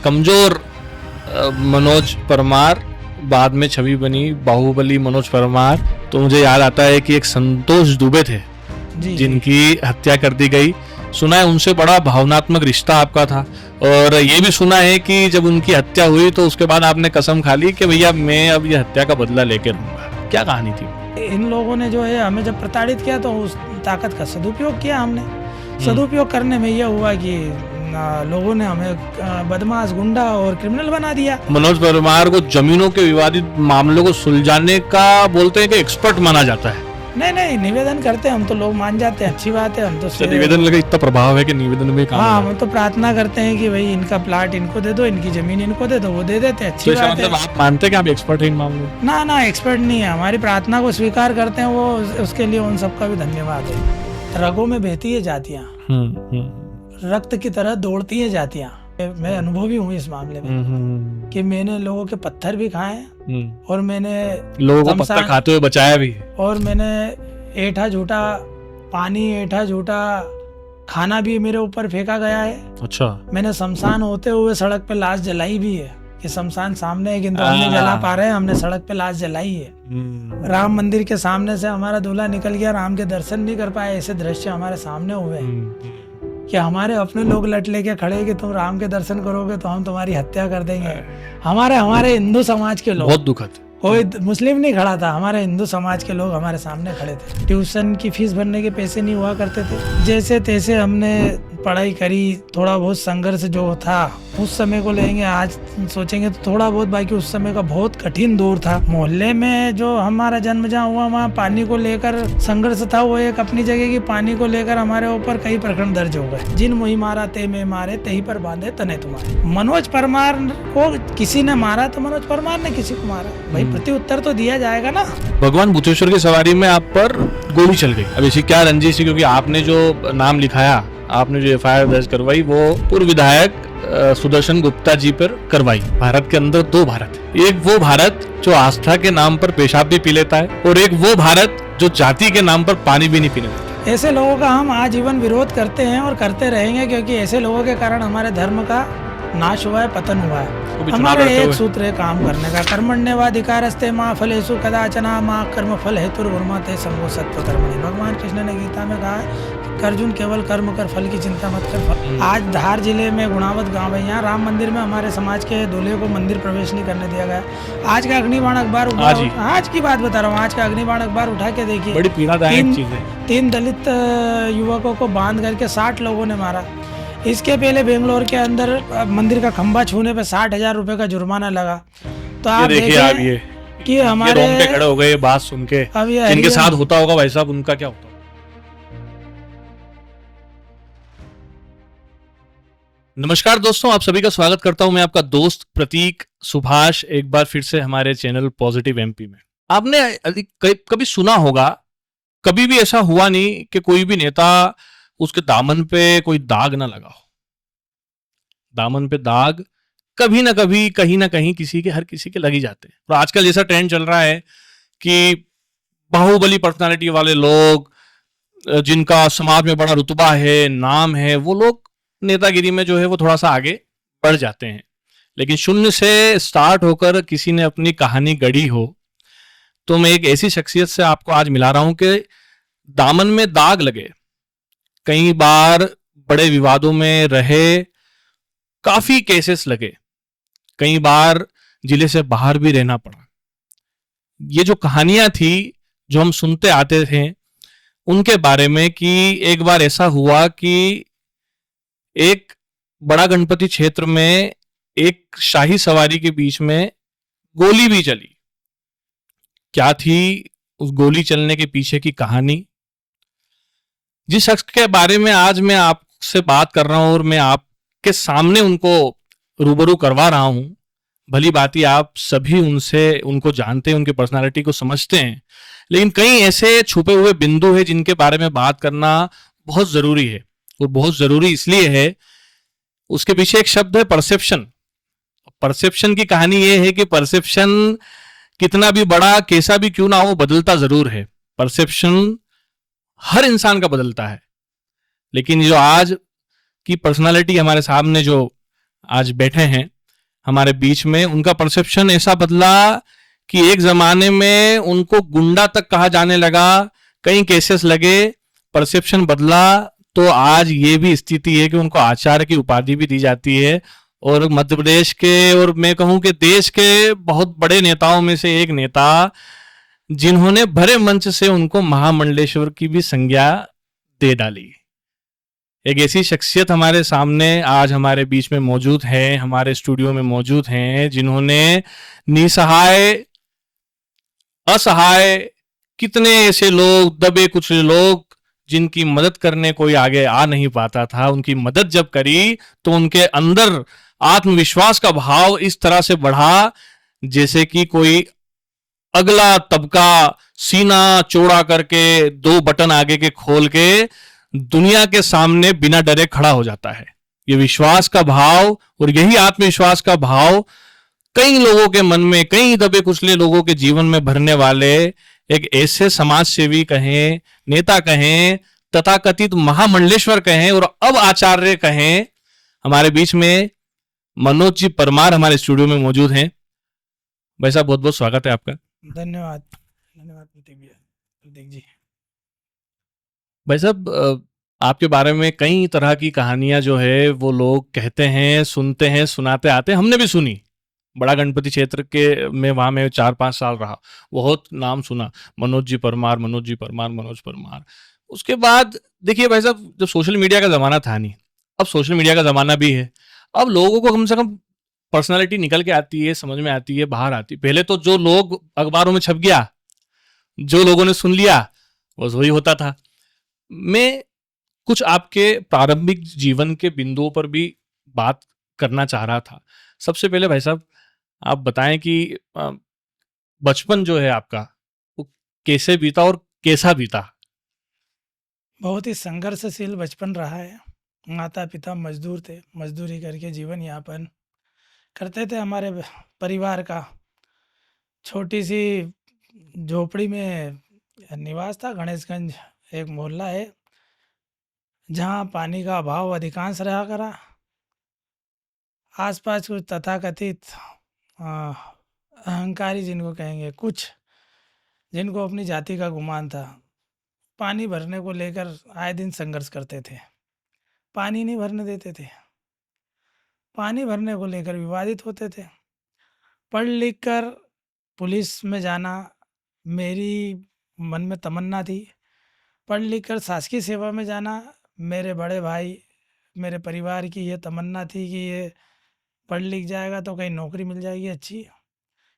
कमजोर मनोज परमार, बाद में छवि बनी बाहुबली मनोज परमार। तो मुझे याद आता है कि एक संतोष दुबे थे जिनकी हत्या कर दी गई। सुना है उनसे बड़ा भावनात्मक रिश्ता आपका था, और ये भी सुना है कि जब उनकी हत्या हुई तो उसके बाद आपने कसम खा ली कि भैया मैं अब ये हत्या का बदला लेके रहूंगा। क्या कहानी थी? इन लोगों ने जो है हमें जब प्रताड़ित किया तो उस ताकत का सदुपयोग किया हमने। सदुपयोग करने में यह हुआ कि लोगों ने हमें बदमाश, गुंडा और क्रिमिनल बना दिया। मनोज परमार को जमीनों के विवादित मामलों को सुलझाने का बोलते हैं कि एक्सपर्ट माना जाता है। नहीं, निवेदन करते हैं हम तो, लोग मान जाते हैं, अच्छी बात है। हम तो निवेदन लगे इतना प्रभाव है कि निवेदन में काम। हाँ, हम तो प्रार्थना करते हैं कि भाई इनका प्लाट इनको दे दो, इनकी जमीन इनको दे दो, वो दे देते हैं, अच्छी बात है। आप मानते हैं कि आप एक्सपर्ट हैं इन मामलों में? ना, एक्सपर्ट नहीं है, हमारी प्रार्थना को स्वीकार करते हैं वो, उसके लिए उन सबका भी धन्यवाद है। रगों में बहती है जातियाँ, रक्त की तरह दौड़ती है जातियाँ। मैं अनुभवी हूँ इस मामले में कि मैंने लोगों के पत्थर भी खाए और मैंने लोगों को पत्थर खाते हुए बचाया भी, और मैंने ऐठा झूठा पानी, ऐठा झूठा खाना भी मेरे ऊपर फेंका गया है। अच्छा। मैंने शमशान होते हुए सड़क पे लाश जलाई भी है कि शमशान सामने है किंतु हम नहीं जला पा रहे हैं, हमने सड़क पे लाश जलाई है। राम मंदिर के सामने से हमारा दूल्हा निकल गया, राम के दर्शन नहीं कर पाए, ऐसे दृश्य हमारे सामने हुए कि हमारे अपने लोग लट लेके खड़े कि तुम राम के दर्शन करोगे तो हम तुम्हारी हत्या कर देंगे। हमारे हिंदू समाज के लोग, बहुत दुखद, कोई मुस्लिम नहीं खड़ा था, हमारे हिंदू समाज के लोग हमारे सामने खड़े थे। ट्यूशन की फीस भरने के पैसे नहीं हुआ करते थे, जैसे तैसे हमने पढ़ाई करी। थोड़ा बहुत संघर्ष जो था उस समय को लेंगे, आज सोचेंगे तो थोड़ा बहुत, बाकी उस समय का बहुत कठिन दौर था। मोहल्ले में जो हमारा जन्म जहाँ हुआ वहाँ पानी को लेकर संघर्ष था, वो एक अपनी जगह की। पानी को लेकर हमारे ऊपर कई प्रकरण दर्ज हो गए। जिन मुही मारा ते में मारे, तही पर बांधे तने तुम्हारे। मनोज परमार को किसी ने मारा तो मनोज परमार ने किसी को मारा, भाई प्रति उत्तर तो दिया जाएगा ना। भगवान भूतेश्वर की सवारी में आप पर गोली चल गई। अब इसी क्या रंजिश थी, क्योंकि आपने जो नाम लिखाया, आपने जो एफआईआर दर्ज करवाई, वो पूर्व विधायक सुदर्शन गुप्ता जी पर करवाई। भारत के अंदर दो भारत, एक वो भारत जो आस्था के नाम पर पेशाब भी पी लेता है, और एक वो भारत जो जाति के नाम पर पानी भी नहीं पीने देता। ऐसे लोगों का हम आजीवन विरोध करते हैं और करते रहेंगे, क्योंकि ऐसे लोगों के कारण हमारे धर्म का नाश हुआ है, पतन हुआ है। हमारा एक सूत्र है काम करने का, कर्मण्येवाधिकारस्ते मां फलेषु कदाचन मां कर्म फल हेतुर्भुर्मा ते संगो सत्व कर्मणि। भगवान कृष्ण ने गीता में कहा है कि अर्जुन केवल कर्म कर, फल की चिंता मत कर। आज धार जिले में गुणावत गांव है, यहाँ राम मंदिर में हमारे समाज के दूल्हे को मंदिर प्रवेश नहीं करने दिया गया। आज का अग्निबाण अखबार, आज की बात बता रहा हूँ, आज का अग्निबाण अखबार उठा के देखिए, बड़ी पीड़ादायक चीज है। 3 दलित युवकों को बांध करके 60 लोगों ने मारा। इसके पहले बेंगलोर के अंदर मंदिर का खंभा छूने पे 60,000 रुपए का जुर्माना लगा। तो आप देखिए कि हमारे ये खड़े हो गए बात सुन के, जिनके साथ होता होगा भाई साहब, उनका क्या होता? नमस्कार दोस्तों, आप सभी का स्वागत करता हूं मैं, आपका दोस्त प्रतीक सुभाष, एक बार फिर से हमारे चैनल पॉजिटिव एमपी में। आपने कभी सुना होगा, कभी भी ऐसा हुआ नहीं कि कोई भी नेता उसके दामन पे कोई दाग ना लगा हो। दामन पे दाग कभी ना कभी, कहीं ना कहीं किसी के, हर किसी के लग ही जाते हैं। और आजकल जैसा ट्रेंड चल रहा है कि बाहुबली पर्सनालिटी वाले लोग, जिनका समाज में बड़ा रुतबा है, नाम है, वो लोग नेतागिरी में जो है वो थोड़ा सा आगे बढ़ जाते हैं। लेकिन शून्य से स्टार्ट होकर किसी ने अपनी कहानी गढ़ी हो, तो मैं एक ऐसी शख्सियत से आपको आज मिला रहा हूं कि दामन में दाग लगे, कई बार बड़े विवादों में रहे, काफी केसेस लगे, कई बार जिले से बाहर भी रहना पड़ा। ये जो कहानियां थी जो हम सुनते आते थे उनके बारे में, कि एक बार ऐसा हुआ कि एक बड़ा गणपति क्षेत्र में एक शाही सवारी के बीच में गोली भी चली। क्या थी उस गोली चलने के पीछे की कहानी? जिस शख्स के बारे में आज मैं आपसे बात कर रहा हूं और मैं आपके सामने उनको रूबरू करवा रहा हूं, भली भांति आप सभी उनको जानते हैं, उनकी पर्सनालिटी को समझते हैं, लेकिन कई ऐसे छुपे हुए बिंदु हैं जिनके बारे में बात करना बहुत जरूरी है। और बहुत जरूरी इसलिए है, उसके पीछे एक शब्द है परसेप्शन। परसेप्शन की कहानी यह है कि परसेप्शन कितना भी बड़ा, कैसा भी क्यों ना हो, बदलता जरूर है। परसेप्शन हर इंसान का बदलता है। लेकिन जो आज की पर्सनालिटी हमारे सामने जो आज बैठे हैं हमारे बीच में। उनका परसेप्शन ऐसा बदला कि एक जमाने में उनको गुंडा तक कहा जाने लगा, कई केसेस लगे, परसेप्शन बदला, तो आज ये भी स्थिति है कि उनको आचार्य की उपाधि भी दी जाती है। और मध्य प्रदेश के, और मैं कहूं कि देश के बहुत बड़े नेताओं में से एक नेता, जिन्होंने भरे मंच से उनको महामंडलेश्वर की भी संज्ञा दे डाली। एक ऐसी शख्सियत हमारे सामने आज हमारे बीच में मौजूद है, हमारे स्टूडियो में मौजूद हैं, जिन्होंने निसहाय, असहाय, कितने ऐसे लोग, दबे कुचले लोग, जिनकी मदद करने कोई आगे आ नहीं पाता था, उनकी मदद जब करी तो उनके अंदर आत्मविश्वास का भाव इस तरह से बढ़ा जैसे कि कोई अगला तबका सीना चौड़ा करके 2 बटन आगे के खोल के दुनिया के सामने बिना डरे खड़ा हो जाता है। ये विश्वास का भाव और यही आत्मविश्वास का भाव कई लोगों के मन में, कई दबे कुचले लोगों के जीवन में भरने वाले एक ऐसे समाज सेवी कहें, नेता कहें, तथाकथित महामंडलेश्वर कहें और अब आचार्य कहें, हमारे बीच में मनोज जी परमार हमारे स्टूडियो में मौजूद हैं। भाई साहब, बहुत बहुत स्वागत है आपका। धन्यवाद, धन्यवाद प्रतीक जी। भाई साहब, आपके बारे में कई तरह की कहानियां जो है वो लोग कहते हैं, सुनते हैं, सुनाते आते हैं। हमने भी सुनी, बड़ा गणपति क्षेत्र के में वहां में 4-5 साल रहा, बहुत नाम सुना, मनोज जी परमार, मनोज जी परमार, मनोज परमार। उसके बाद देखिए भाई साहब, जब सोशल मीडिया का जमाना था नहीं, अब सोशल मीडिया का जमाना भी है। अब लोगों को कम से कम पर्सनालिटी निकल के आती है, समझ में आती है, बाहर आती है। पहले तो जो लोग अखबारों में छप गया, जो लोगों ने सुन लिया, बस वही होता था। मैं कुछ आपके प्रारंभिक जीवन के बिंदुओं पर भी बात करना चाह रहा था। सबसे पहले भाई साहब, आप बताएं कि बचपन जो है आपका वो कैसे बीता और कैसा बीता? बहुत ही संघर्षशील बचपन रहा है। माता पिता मजदूर थे, मजदूरी करके जीवन यापन करते थे। हमारे परिवार का छोटी सी झोपड़ी में निवास था। गणेशगंज एक मोहल्ला है जहाँ पानी का अभाव अधिकांश रहा करा। आसपास कुछ तथाकथित अहंकारी जिनको कहेंगे, कुछ जिनको अपनी जाति का गुमान था, पानी भरने को लेकर आए दिन संघर्ष करते थे। पानी नहीं भरने देते थे, पानी भरने को लेकर विवादित होते थे। पढ़ लिख कर पुलिस में जाना मेरी मन में तमन्ना थी। पढ़ लिख कर शासकीय सेवा में जाना मेरे बड़े भाई, मेरे परिवार की ये तमन्ना थी कि ये पढ़ लिख जाएगा तो कहीं नौकरी मिल जाएगी अच्छी,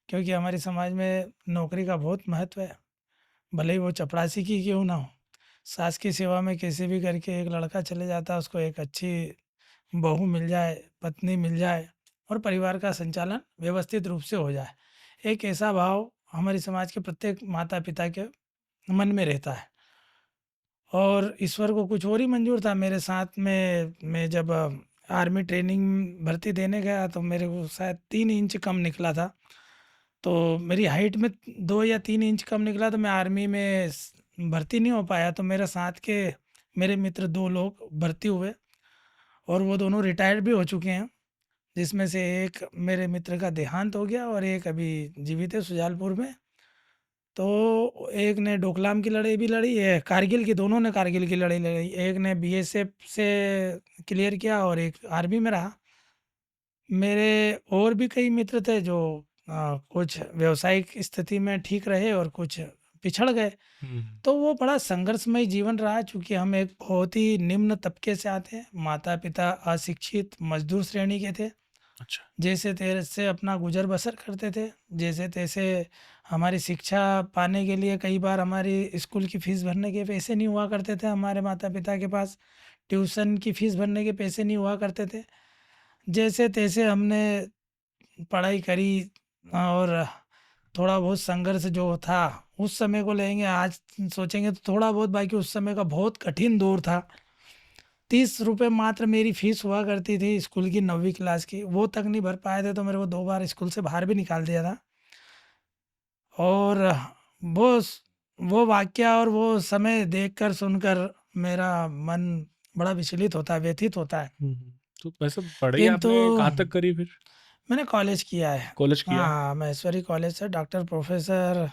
क्योंकि हमारे समाज में नौकरी का बहुत महत्व है, भले ही वो चपरासी की क्यों ना हो। शासकीय सेवा में कैसे भी करके एक लड़का चले जाता, उसको एक अच्छी बहू मिल जाए, पत्नी मिल जाए और परिवार का संचालन व्यवस्थित रूप से हो जाए। एक ऐसा भाव हमारे समाज के प्रत्येक माता पिता के मन में रहता है और ईश्वर को कुछ और ही मंजूर था। मेरे साथ में मैं जब आर्मी ट्रेनिंग भर्ती देने गया तो मेरे को शायद 3 इंच कम निकला था। तो मेरी हाइट में 2 या 3 इंच कम निकला तो मैं आर्मी में भर्ती नहीं हो पाया। तो मेरे साथ के मेरे मित्र 2 लोग भर्ती हुए और वो दोनों रिटायर्ड भी हो चुके हैं, जिसमें से एक मेरे मित्र का देहांत हो गया और एक अभी जीवित है सुजालपुर में। तो एक ने डोकलाम की लड़ाई भी लड़ी है, कारगिल की, दोनों ने कारगिल की लड़ाई लड़ी। एक ने बीएसएफ से क्लियर किया और एक आर्मी में रहा। मेरे और भी कई मित्र थे जो कुछ व्यावसायिक स्थिति में ठीक रहे और कुछ पिछड़ गए। तो वो बड़ा संघर्षमय जीवन रहा, चूँकि हम एक बहुत ही निम्न तबके से आते हैं। माता पिता अशिक्षित मजदूर श्रेणी के थे। अच्छा। जैसे तैसे अपना गुजर बसर करते थे, जैसे तैसे हमारी शिक्षा पाने के लिए कई बार हमारी स्कूल की फ़ीस भरने के पैसे नहीं हुआ करते थे हमारे माता पिता के पास, ट्यूशन की फ़ीस भरने के पैसे नहीं हुआ करते थे। जैसे तैसे हमने पढ़ाई करी और थोड़ा बहुत संघर्ष जो था उस समय को लेंगे, आज सोचेंगे तो थोड़ा बहुत, बाकी उस समय का बहुत कठिन दौर था। 30 रुपये मात्र मेरी फ़ीस हुआ करती थी स्कूल की 9वीं क्लास की, वो तक नहीं भर पाए थे तो मेरे को 2 बार स्कूल से बाहर भी निकाल दिया था। और वो वाक़या और वो समय देखकर सुनकर मेरा मन बड़ा विचलित होता है, व्यथित होता है। तो वैसे पढ़ाई किंतु आपने कहाँ तक करी फिर? मैंने कॉलेज किया है। कॉलेज किया है? हाँ, महेश्वरी कॉलेज से डॉक्टर प्रोफेसर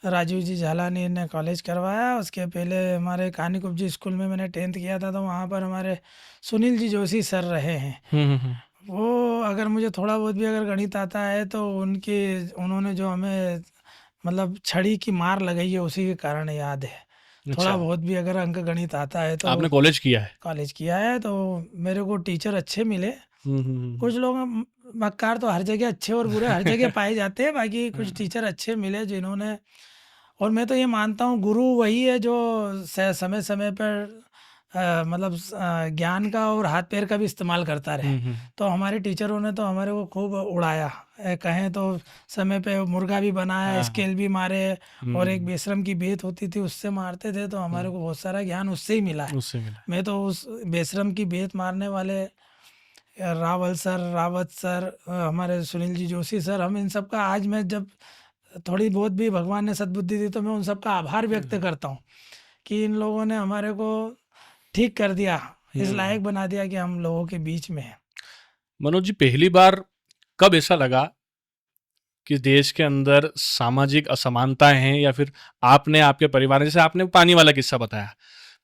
राजीव जी झालानी ने कॉलेज करवाया। उसके पहले हमारे कहानी कुब्जी स्कूल में मैंने 10th किया था, तो वहाँ पर हमारे सुनील जी जोशी सर रहे हैं। हम्म। वो अगर मुझे थोड़ा बहुत भी अगर गणित आता है तो उन्होंने जो हमें मतलब छड़ी की मार लगाई है उसी के कारण याद है। थोड़ा अच्छा, बहुत भी अगर अंक गणित आता है तो आपने कॉलेज किया है? कॉलेज किया है, तो मेरे को टीचर अच्छे मिले। हम्म। कुछ लोग मक्कार तो हर जगह अच्छे और बुरे हर जगह पाए जाते हैं, बाकी कुछ हाँ। टीचर अच्छे मिले जिन्होंने। और मैं तो ये मानता हूँ गुरु वही है जो समय समय पर मतलब ज्ञान का और हाथ पैर का भी इस्तेमाल करता रहे। हम्म। तो हमारे टीचरों ने तो हमारे को खूब उड़ाया। कहें तो समय पे मुर्गा भी बनाया, हाँ हाँ। स्केल भी मारे, और एक हम्म। बेशरम की बेत होती थी उससे मारते थे, तो हमारे को बहुत सारा ज्ञान उससे ही मिला है। उससे मिला। मैं तो उस बेशरम की बेत मारने वाले रावल सर, रावत सर, हमारे सुनील जी जोशी सर, हम इन सब का आज मैं जब थोड़ी बहुत भी भगवान ने सद्बुद्धि दी तो मैं उन सब का आभार व्यक्त करता हूँ कि इन लोगों ने हमारे को ठीक कर दिया, इस हम्म। लायक बना दिया कि हम लोगों के बीच में हैं। मनोज जी, पहली बार कब ऐसा लगा कि देश के अंदर सामाजिक असमानताएं हैं, या फिर आपने आपके परिवार, जैसे आपने पानी वाला किस्सा बताया,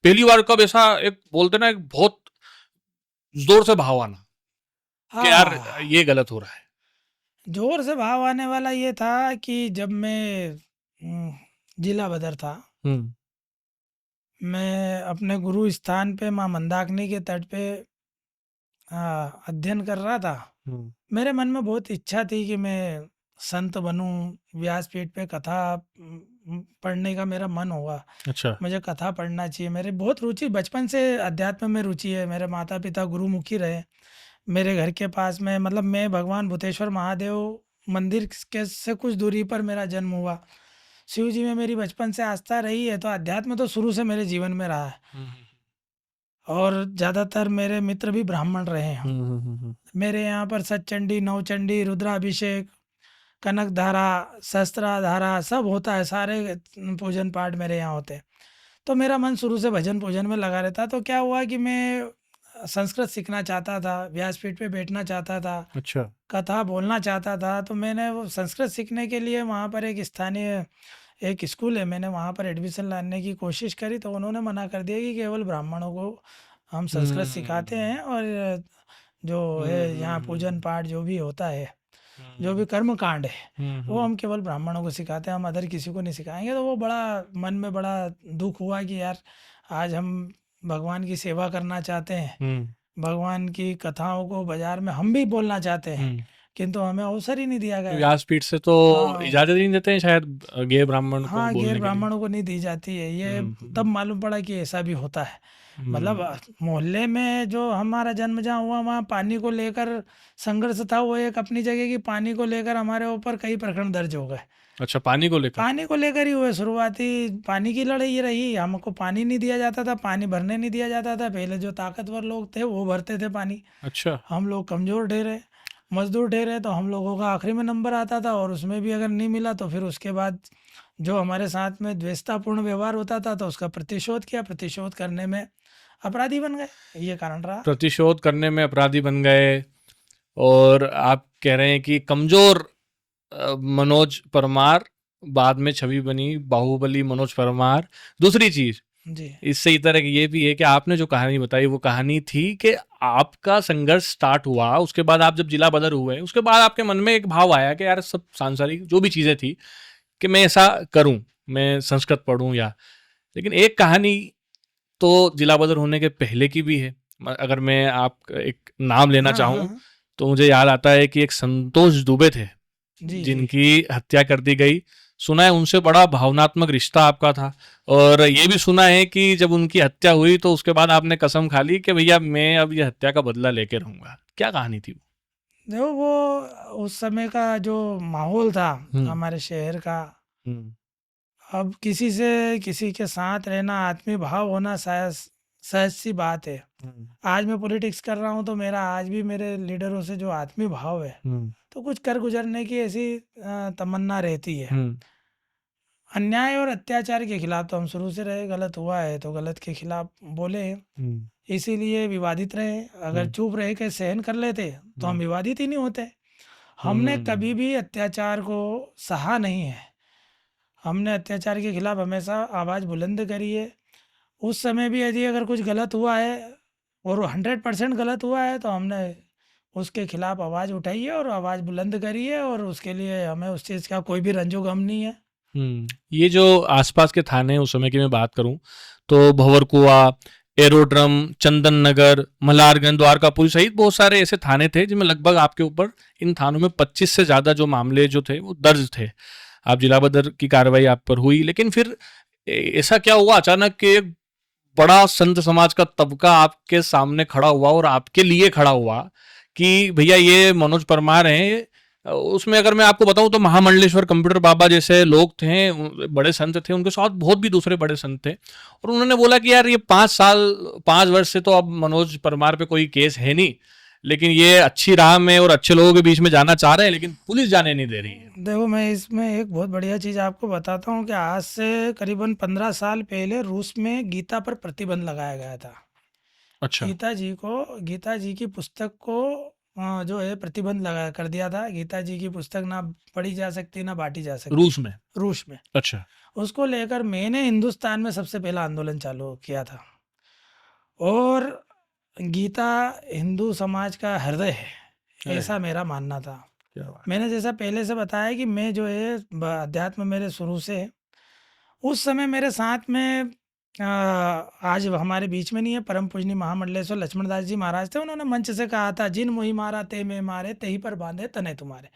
पहली बार कब ऐसा एक बोलते ना, एक बहुत जोर से भाव आना कि यार हाँ, ये गलत हो रहा है? जोर से भाव आने वाला ये था कि जब मैं जिला बदर था, हम्म। मैं अपने गुरु स्थान पे माँ मंदाकिनी के तट पे अध्ययन कर रहा था। हम्म। मेरे मन में बहुत इच्छा थी कि मैं संत बनूं, व्यासपीठ पे कथा पढ़ने का मेरा मन हुआ। अच्छा। मुझे कथा पढ़ना चाहिए, मेरी बहुत रुचि बचपन से अध्यात्म में रुचि है। मेरे माता पिता गुरुमुखी रहे। मेरे घर के पास में मतलब मैं भगवान भूतेश्वर महादेव मंदिर के से कुछ दूरी पर मेरा जन्म हुआ। शिव जी में मेरी बचपन से आस्था रही है, तो अध्यात्म तो शुरू से मेरे जीवन में रहा है। हम्म। और ज़्यादातर मेरे मित्र भी ब्राह्मण रहे हैं। हम्म। मेरे यहाँ पर सतचंडी, नवचंडी, रुद्राभिषेक, कनक धारा, शस्त्रा धारा सब होता है, सारे पूजन पाठ मेरे यहाँ होते हैं। तो मेरा मन शुरू से भजन पूजन में लगा रहता। तो क्या हुआ कि मैं संस्कृत सीखना चाहता था, व्यासपीठ पे बैठना चाहता था, अच्छा। कथा बोलना चाहता था। तो मैंने वो संस्कृत सीखने के लिए वहाँ पर एक स्थानीय एक स्कूल है, मैंने वहाँ पर एडमिशन लाने की कोशिश करी, तो उन्होंने मना कर दिया कि केवल ब्राह्मणों को हम संस्कृत सिखाते हम्म। हैं, और जो है यहाँ पूजन पाठ जो भी होता है, जो भी कर्म कांड है, वो हम केवल ब्राह्मणों को सिखाते हैं, हम अदर किसी को नहीं सिखाएंगे। तो वो बड़ा मन में बड़ा दुख हुआ कि यार आज हम भगवान की सेवा करना चाहते हैं, हम्म। भगवान की कथाओं को बाजार में हम भी बोलना चाहते हैं, हम्म। किंतु हमें अवसर ही नहीं दिया गया। व्यासपीठ से तो हाँ, इजाजत ही नहीं देते हैं शायद गैर ब्राह्मण को हाँ, गैर बोलने के लिए। ब्राह्मणों को नहीं दी जाती है ये। तब हम्म। मालूम पड़ा कि ऐसा भी होता है। मतलब हम्म। मोहल्ले में जो हमारा जन्म जहाँ हुआ वहाँ पानी को लेकर संघर्ष था, वो एक अपनी जगह की। पानी को लेकर हमारे ऊपर कई प्रकरण दर्ज हो गए। अच्छा, पानी को लेकर? पानी को लेकर ही हुए, शुरुआती पानी की लड़ाई रही। हमको पानी नहीं दिया जाता था, पानी भरने नहीं दिया जाता था। पहले जो ताकतवर लोग थे वो भरते थे पानी, अच्छा। हम लोग कमज़ोर ठहरे, मजदूर ठहरे, तो हम लोगों का आखिरी में नंबर आता था। और उसमें भी अगर नहीं मिला तो फिर उसके बाद जो हमारे साथ में द्वेषतापूर्ण व्यवहार होता था तो उसका प्रतिशोध किया। प्रतिशोध करने में अपराधी बन गए, ये कारण रहा। प्रतिशोध करने में अपराधी बन गए। और आप कह रहे हैं कि कमजोर मनोज परमार, बाद में छवि बनी बाहुबली मनोज परमार। दूसरी चीज जी, इससे इतर एक ये भी है कि आपने जो कहानी बताई वो कहानी थी कि आपका संघर्ष स्टार्ट हुआ, उसके बाद आप जब जिला बदर हुए, उसके बाद आपके मन में एक भाव आया कि यार सब सांसारिक जो भी चीजें थी कि मैं ऐसा करूं, मैं संस्कृत पढ़ूं या। लेकिन एक कहानी तो जिला बदर होने के पहले की भी है। अगर मैं आप एक नाम लेना हाँ, हाँ, चाहूं हाँ, तो मुझे याद आता है कि एक संतोष दुबे थे जी, जी, जिनकी हत्या कर दी गई। सुना है उनसे बड़ा भावनात्मक रिश्ता आपका था, और ये भी सुना है कि जब उनकी हत्या हुई तो उसके बाद आपने कसम खा ली कि भैया मैं अब ये हत्या का बदला लेके रहूंगा। क्या कहानी थी वो? देखो वो उस समय का जो माहौल था हम्म। हमारे शहर का, हम्म। अब किसी से किसी के साथ रहना, आत्मीय भाव होना शायद सहज सी बात है। हम्म। आज मैं पॉलिटिक्स कर रहा हूँ तो मेरा आज भी मेरे लीडरों से जो आत्मीय भाव है, हम्म। तो कुछ कर गुजरने की ऐसी तमन्ना रहती है। हम्म। अन्याय और अत्याचार के खिलाफ तो हम शुरू से रहे, गलत हुआ है तो गलत के खिलाफ बोले हैं। हम्म। इसीलिए विवादित रहे। अगर चुप रह के सहन कर लेते तो हम विवादित ही नहीं होते। हमने कभी भी अत्याचार को सहा नहीं है। हमने अत्याचार के खिलाफ हमेशा आवाज़ बुलंद करी है। उस समय भी यदि अगर कुछ गलत हुआ है और 100% गलत हुआ है तो हमने उसके खिलाफ आवाज़ उठाई है और आवाज़ बुलंद करी है, और उसके लिए हमें उस चीज़ का कोई भी रंजो गम नहीं है। ये जो आसपास के थाने हैं, उस समय की मैं बात करूं तो भंवरकुआ, एरोड्रम, चंदन नगर, मल्हारगंज, द्वारकापुरी सहित बहुत सारे ऐसे थाने थे जिनमें लगभग आपके ऊपर इन थानों में 25 से ज़्यादा जो मामले जो थे वो दर्ज थे। आप जिला बदर की कार्रवाई आप पर हुई, लेकिन फिर ऐसा क्या हुआ अचानक कि एक बड़ा संत समाज का तबका आपके सामने खड़ा हुआ और आपके लिए खड़ा हुआ कि भैया ये मनोज परमार हैं। उसमें अगर मैं आपको बताऊं तो महामंडलेश्वर कंप्यूटर बाबा जैसे लोग थे, बड़े संत थे, उनके साथ बहुत भी दूसरे बड़े संत थे, और उन्होंने बोला कि यार ये 5 वर्ष से तो अब मनोज परमार पे कोई केस है नहीं, लेकिन ये अच्छी राह में और अच्छे लोगों के बीच में जाना चाह रहे हैं, लेकिन पुलिस जाने नहीं दे रही है। देखो, मैं इसमें एक बहुत बढ़िया चीज़ आपको बताता हूँ कि आज से करीबन 15 साल पहले रूस में गीता पर प्रतिबंध लगाया गया था। अच्छा। गीता जी की पुस्तक को जो है प्रतिबंध लगा कर दिया था। गीता जी की पुस्तक ना पढ़ी जा सकती ना बांटी जा सकती रूस में। अच्छा। उसको लेकर मैंने हिंदुस्तान में सबसे पहला आंदोलन चालू किया था। और गीता हिंदू समाज का हृदय है, ऐसा मेरा मानना था। मैंने जैसा पहले से बताया कि मैं जो है अध्यात्म मेरे शुरू से है। उस समय मेरे साथ में आज हमारे बीच में नहीं है, परम पूजनीय महामंडलेश्वर लक्ष्मण दास जी महाराज थे। उन्होंने मंच से कहा था, जिन मोहि मारा ते में मारे, तेही पर बांधे तने तुम्हारे।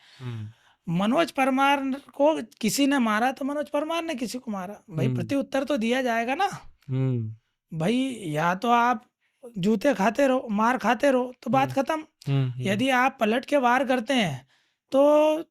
मनोज परमार को किसी ने मारा तो मनोज परमार ने किसी को मारा, भाई प्रति उत्तर तो दिया जाएगा ना। भाई या तो आप जूते खाते रहो, मार खाते रहो तो बात खत्म। यदि आप पलट के वार करते हैं तो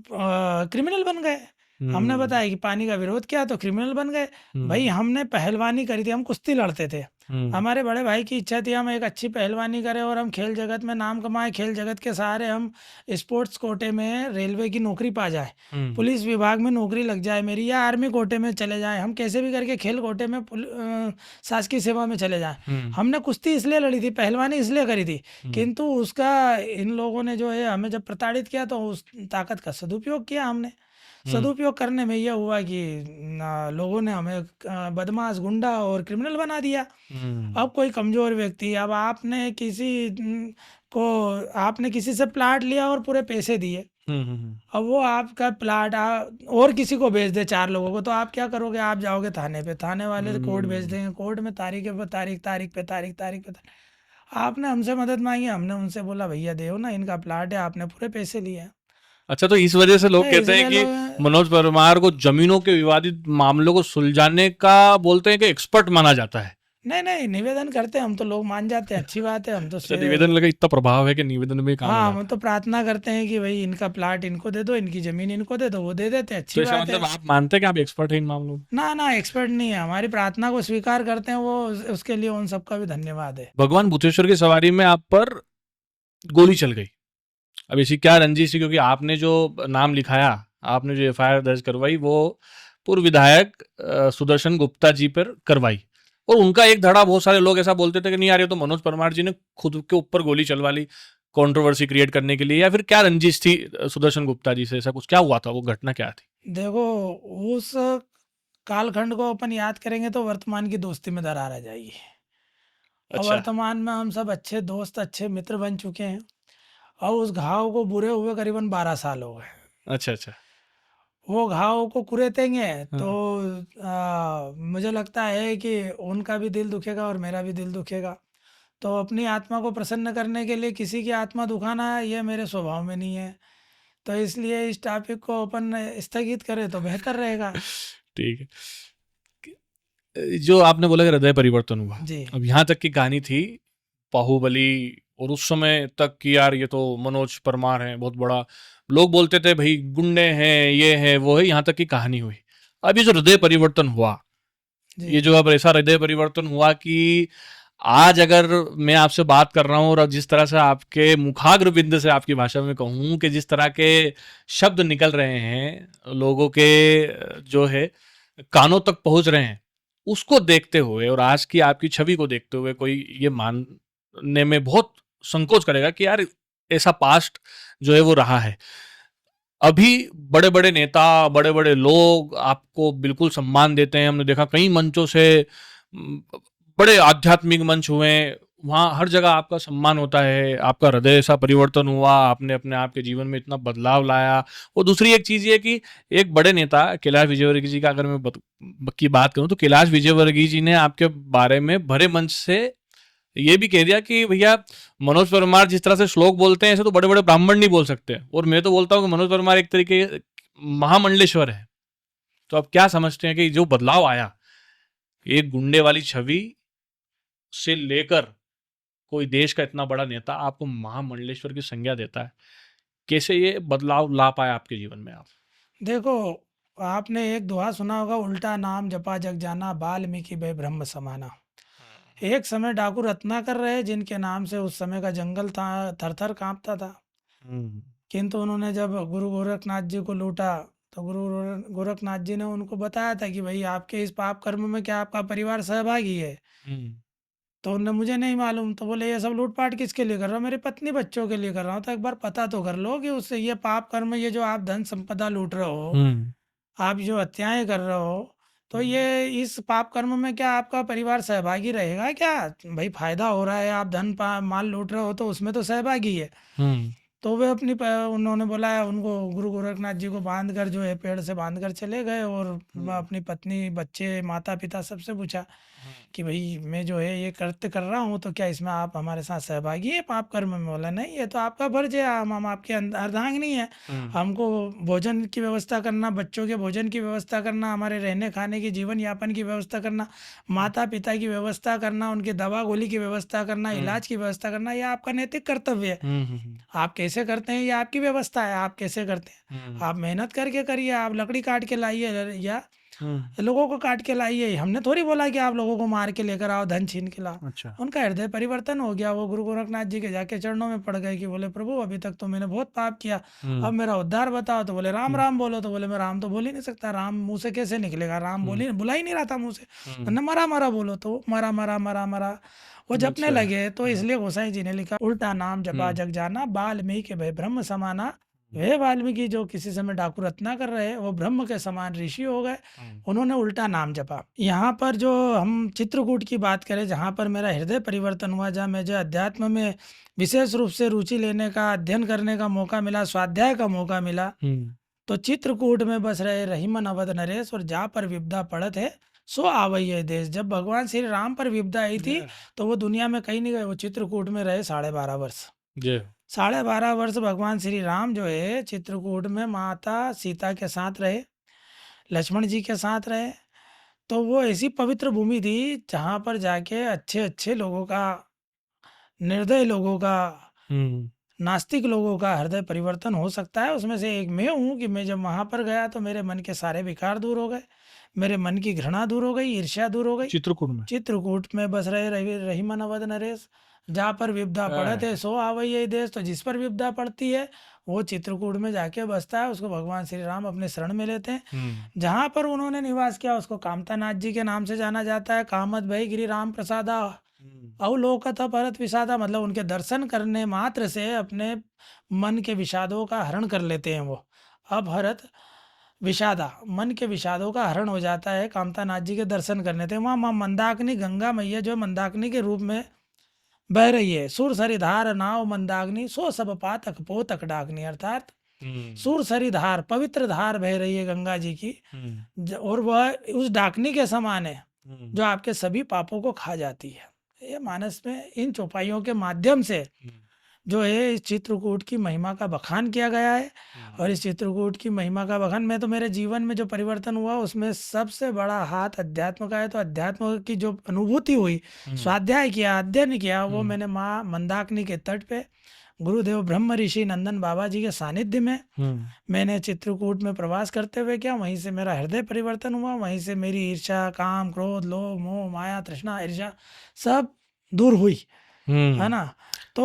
क्रिमिनल बन गए। हमने बताया कि पानी का विरोध किया तो क्रिमिनल बन गए। भाई हमने पहलवानी करी थी, हम कुश्ती लड़ते थे। हमारे बड़े भाई की इच्छा थी हम एक अच्छी पहलवानी करें और हम खेल जगत में नाम कमाए। खेल जगत के सहारे हम स्पोर्ट्स कोटे में रेलवे की नौकरी पा जाए, पुलिस विभाग में नौकरी लग जाए मेरी, या आर्मी कोटे में चले जाए, हम कैसे भी करके खेल कोटे में शासकीय सेवा में चले जाए। हमने कुश्ती इसलिए लड़ी थी, पहलवानी इसलिए करी थी, किंतु उसका इन लोगों ने जो है हमें जब प्रताड़ित किया तो उस ताकत का सदुपयोग किया हमने। सदुपयोग करने में यह हुआ कि लोगों ने हमें बदमाश, गुंडा और क्रिमिनल बना दिया। अब कोई कमजोर व्यक्ति, अब आपने किसी से प्लाट लिया और पूरे पैसे दिए, अब वो आपका प्लाट और किसी को भेज दे 4 लोगों को, तो आप क्या करोगे? आप जाओगे थाने पे, थाने वाले कोर्ट भेज देंगे, कोर्ट में तारीख पे आपने हमसे मदद मांगी, हमने उनसे बोला भैया देओ ना, इनका प्लाट है, आपने पूरे पैसे लिए। अच्छा, तो इस वजह से लोग कहते हैं कि मनोज परमार को जमीनों के विवादित मामलों को सुलझाने का बोलते हैं कि एक्सपर्ट माना जाता है। नहीं, निवेदन करते हैं हम तो, लोग मान जाते हैं, अच्छी बात है। हम तो निवेदन लगा इतना प्रभाव है कि निवेदन में काम। हाँ, हम तो प्रार्थना करते हैं कि भाई इनका प्लाट इनको दे दो, इनकी जमीन इनको दे दो, वो दे देते, अच्छी बात है। मतलब आप मानते हैं कि आप एक्सपर्ट हैं इन मामलों में? ना, एक्सपर्ट नहीं है, हमारी प्रार्थना को स्वीकार करते हैं वो, उसके लिए उन सबका भी धन्यवाद है। भगवान भूतेश्वर की सवारी में आप पर गोली चल गई, अब इसी क्या रंजिश थी? क्योंकि आपने जो नाम लिखाया, आपने जो FIR दर्ज करवाई, वो पूर्व विधायक सुदर्शन गुप्ता जी पर करवाई, और उनका एक धड़ा बहुत सारे लोग ऐसा बोलते थे कि नहीं यार ये तो मनोज परमार जी ने खुद के ऊपर गोली चलवा ली कंट्रोवर्सी क्रिएट करने के लिए, या फिर क्या रंजिश थी सुदर्शन गुप्ता जी से? ऐसा कुछ क्या हुआ था? वो घटना क्या थी? देखो, उस कालखंड को अपन याद करेंगे तो वर्तमान की दोस्ती में दरार आ जाएगी। और वर्तमान में हम सब अच्छे दोस्त, अच्छे मित्र बन चुके हैं, और उस घाव को बुरे हुए करीबन 12 साल हो गए। अच्छा। वो घाव को कुरेतेंगे तो मुझे लगता है कि उनका भी दिल दुखेगा और मेरा भी दिल दुखेगा। तो अपनी आत्मा को प्रसन्न करने के लिए किसी की आत्मा दुखाना, ये मेरे स्वभाव में नहीं है। तो इसलिए इस टॉपिक को अपन स्थगित करें तो बेहतर रहेगा। ठीक है। जो आपने बोला कि हृदय परिवर्तन हुआ जी, अब यहाँ तक की कहानी थी बाहुबली, और उस समय तक कि यार ये तो मनोज परमार है, बहुत बड़ा, लोग बोलते थे भाई गुंडे हैं, ये है वो है, यहाँ तक की कहानी हुई। अब ये जो हृदय परिवर्तन हुआ, ये जो अब ऐसा हृदय परिवर्तन हुआ कि आज अगर मैं आपसे बात कर रहा हूँ और जिस तरह से आपके मुखाग्र बिंद से आपकी भाषा में कहूँ कि जिस तरह के शब्द निकल रहे हैं, लोगों के जो है कानों तक पहुंच रहे हैं, उसको देखते हुए और आज की आपकी छवि को देखते हुए कोई ये मानने में बहुत संकोच करेगा कि यार ऐसा पास्ट जो है वो रहा है। अभी बड़े-बड़े नेता, बड़े-बड़े लोग आपको बिल्कुल सम्मान देते हैं। हमने देखा कई मंचों से बड़े आध्यात्मिक मंच हुए, वहाँ हर जगह आपका सम्मान होता है, आपका हृदय ऐसा परिवर्तन हुआ, आपने अपने आप के जीवन में इतना बदलाव लाया। और दूसरी एक चीज़ ये कि एक बड़े नेता कैलाश विजयवर्गीय जी का अगर मैं की बात करूँ तो कैलाश विजयवर्गीय जी ने आपके बारे में भरे मंच से ये भी कह दिया कि भैया मनोज परमार जिस तरह से श्लोक बोलते हैं ऐसे तो बड़े बड़े ब्राह्मण नहीं बोल सकते। और मैं तो बोलता हूँ कि मनोज परमार एक तरीके महामंडलेश्वर है। तो आप क्या समझते हैं कि जो बदलाव आया एक गुंडे वाली छवि से लेकर कोई देश का इतना बड़ा नेता आपको महामंडलेश्वर की संज्ञा देता है, कैसे ये बदलाव ला पाए आपके जीवन में आप? देखो, आपने एक दोहा सुना होगा, उल्टा नाम जपा जग जाना, वाल्मीकि भय ब्रह्म समाना। एक समय डाकू रत्नाकर रहे जिनके नाम से उस समय का जंगल था थर थर कांपता था। किंतु उन्होंने जब गुरु गोरखनाथ जी को लूटा तो गोरखनाथ जी ने उनको बताया था कि भाई आपके इस पाप कर्म में क्या आपका परिवार सहभागी है? तो उन्होंने मुझे नहीं मालूम। तो बोले ये सब लूटपाट किसके लिए कर रहा हूँ? मेरी पत्नी बच्चों के लिए कर रहा हूँ। तो एक बार पता तो कर लो कि उससे ये पाप कर्म, ये जो आप धन संपदा लूट रहे हो, आप जो हत्याएं कर रहे हो, तो ये इस पाप कर्म में क्या आपका परिवार सहभागी रहेगा क्या? भाई फायदा हो रहा है, आप धन माल लूट रहे हो तो उसमें तो सहभागी है। तो वे उन्होंने बोला उनको, गुरु गोरखनाथ जी को बांध कर जो है पेड़ से बांध कर चले गए और अपनी पत्नी बच्चे माता पिता सबसे पूछा कि भाई मैं जो है ये कृत्य कर रहा हूँ तो क्या इसमें आप हमारे साथ सहभागी है पाप कर्म में? बोला नहीं, ये तो आपका फर्ज है, हम आपके अर्धांगिनी है। हमको भोजन की व्यवस्था करना, बच्चों के भोजन की व्यवस्था करना, हमारे रहने खाने की जीवन यापन की व्यवस्था करना, माता पिता की व्यवस्था करना, उनके दवा गोली की व्यवस्था करना, इलाज की व्यवस्था करना, यह आपका नैतिक कर्तव्य है। आप कैसे करते हैं ये आपकी व्यवस्था है, आप कैसे करते हैं आप मेहनत करके करिए, आप लकड़ी काट के लाइए या लोगों को काट के लाइए। हमने थोड़ी बोला कि आप लोगों को मार के लेकर आओ, धन छीन के लाओ। अच्छा। उनका हृदय परिवर्तन हो गया, वो गुरु गोरखनाथ जी के जाके चरणों में पड़ गए कि बोले प्रभु अभी तक तो मैंने बहुत पाप किया, अब मेरा उद्धार बताओ। तो बोले राम राम बोलो। तो बोले मैं राम तो बोल ही नहीं सकता, राम मुंह से कैसे निकलेगा, राम बुला ही नहीं रहा था मुंह से। मरा मरा बोलो, तो मरा मरा मरा मरा वो जपने लगे। तो इसलिए गोसाई जी ने लिखा, उल्टा नाम जपा जग जाना, वाल्मीकि भय ब्रह्म समाना। वे वाल्मीकि जो किसी समय डाकू रत्ना कर रहे, वो ब्रह्म के समान ऋषि हो गए, उन्होंने उल्टा नाम जपा। यहाँ पर जो हम चित्रकूट की बात करें, जहाँ पर मेरा हृदय परिवर्तन हुआ, जहाँ मुझे अध्यात्म में विशेष रूप से रुचि लेने का, अध्ययन करने का मौका मिला, स्वाध्याय का मौका मिला, तो चित्रकूट में बस रहे रहीमन अवध नरेश, और जहाँ पर विपदा पड़त है सो आवई देश। जब भगवान श्री राम पर विपदा आई थी तो वो दुनिया में कहीं नहीं गए, वो चित्रकूट में रहे 12.5 वर्ष। 12.5 वर्ष भगवान श्री राम जो है चित्रकूट में माता सीता के साथ रहे, लक्ष्मण जी के साथ रहे। तो वो ऐसी पवित्र भूमि थी जहाँ पर जाके अच्छे अच्छे लोगों का, निर्दय लोगों का, नास्तिक लोगों का हृदय परिवर्तन हो सकता है। उसमें से एक मैं हूँ कि मैं जब वहां पर गया तो मेरे मन के सारे विकार दूर हो गए, मेरे मन की घृणा दूर हो गई, ईर्ष्या दूर हो गई। चित्रकूट में बस रहे रहीमन अवध नरेश, जहाँ पर विपदा पड़े थे सो आवई देश। तो जिस पर विपदा पड़ती है वो चित्रकूट में जाके बसता है, उसको भगवान श्री राम अपने शरण में लेते हैं। जहाँ पर उन्होंने निवास किया उसको कामतानाथ जी के नाम से जाना जाता है। कामत भई गिरि राम प्रसादा अवलोकत भरत विषादा, मतलब उनके दर्शन करने मात्र से अपने मन के विषादों का हरण कर लेते हैं वो। अब भरत विषादा, मन के विषादों का हरण हो जाता है कामतानाथ जी के दर्शन करने थे। वहाँ माँ मंदाकिनी, गंगा मैया जो मंदाकिनी के रूप में बह रही है। सुर सरिधार नाव मंदाग्नि, सो सब पातक पोतक डाग्नि, अर्थात सुर सरिधार पवित्र धार बह रही है गंगा जी की, और वह उस डाकनी के समान है जो आपके सभी पापों को खा जाती है। ये मानस में इन चौपाइयों के माध्यम से जो है इस चित्रकूट की महिमा का बखान किया गया है। और इस चित्रकूट की महिमा का बखान में तो मेरे जीवन में जो परिवर्तन हुआ उसमें सबसे बड़ा हाथ अध्यात्म का है। तो अध्यात्म की जो अनुभूति हुई, स्वाध्याय किया, अध्ययन किया, वो मैंने माँ मंदाकिनी के तट पे गुरुदेव ब्रह्म ऋषि नंदन बाबा जी के सानिध्य में मैंने चित्रकूट में प्रवास करते हुए किया। वहीं से मेरा हृदय परिवर्तन हुआ, वहीं से मेरी ईर्ष्या, काम, क्रोध, लोभ, मोह, माया, तृष्णा, ईर्ष्या सब दूर हुई, है ना। तो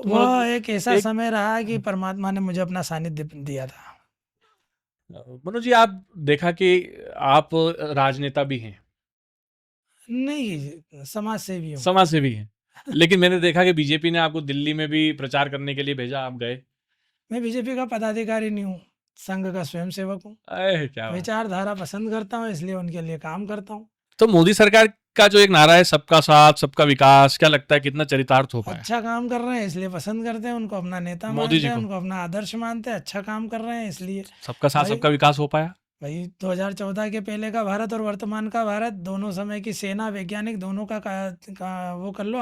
वह एक ऐसा समय रहा कि परमात्मा ने मुझे अपना सानिध्य दिया था। मनोज जी, आप देखा कि आप राजनेता भी हैं, नहीं, समाज सेवी हूँ। समाज सेवी हैं। लेकिन मैंने देखा कि बीजेपी ने आपको दिल्ली में भी प्रचार करने के लिए भेजा, आप गए। मैं बीजेपी का पदाधिकारी नहीं हूँ, संघ का स्वयंसेवक हूँ। अरे क्या बात। विचारधारा पसंद करता हूँ, इसलिए उनके लिए काम करता हूँ। तो मोदी सरकार का जो एक नारा है सबका साथ सबका विकास, क्या लगता है कितना चरितार्थ हो पाया? अच्छा काम कर रहे हैं इसलिए पसंद करते हैं उनको, अपना नेता मोदी मानते जी हैं, को उनको अपना आदर्श मानते हैं, अच्छा काम कर रहे हैं इसलिए। सबका साथ भाई सबका विकास हो पाया। भाई 2014 के पहले का भारत और वर्तमान का भारत, दोनों समय की सेना, वैज्ञानिक, दोनों का वो कर लो,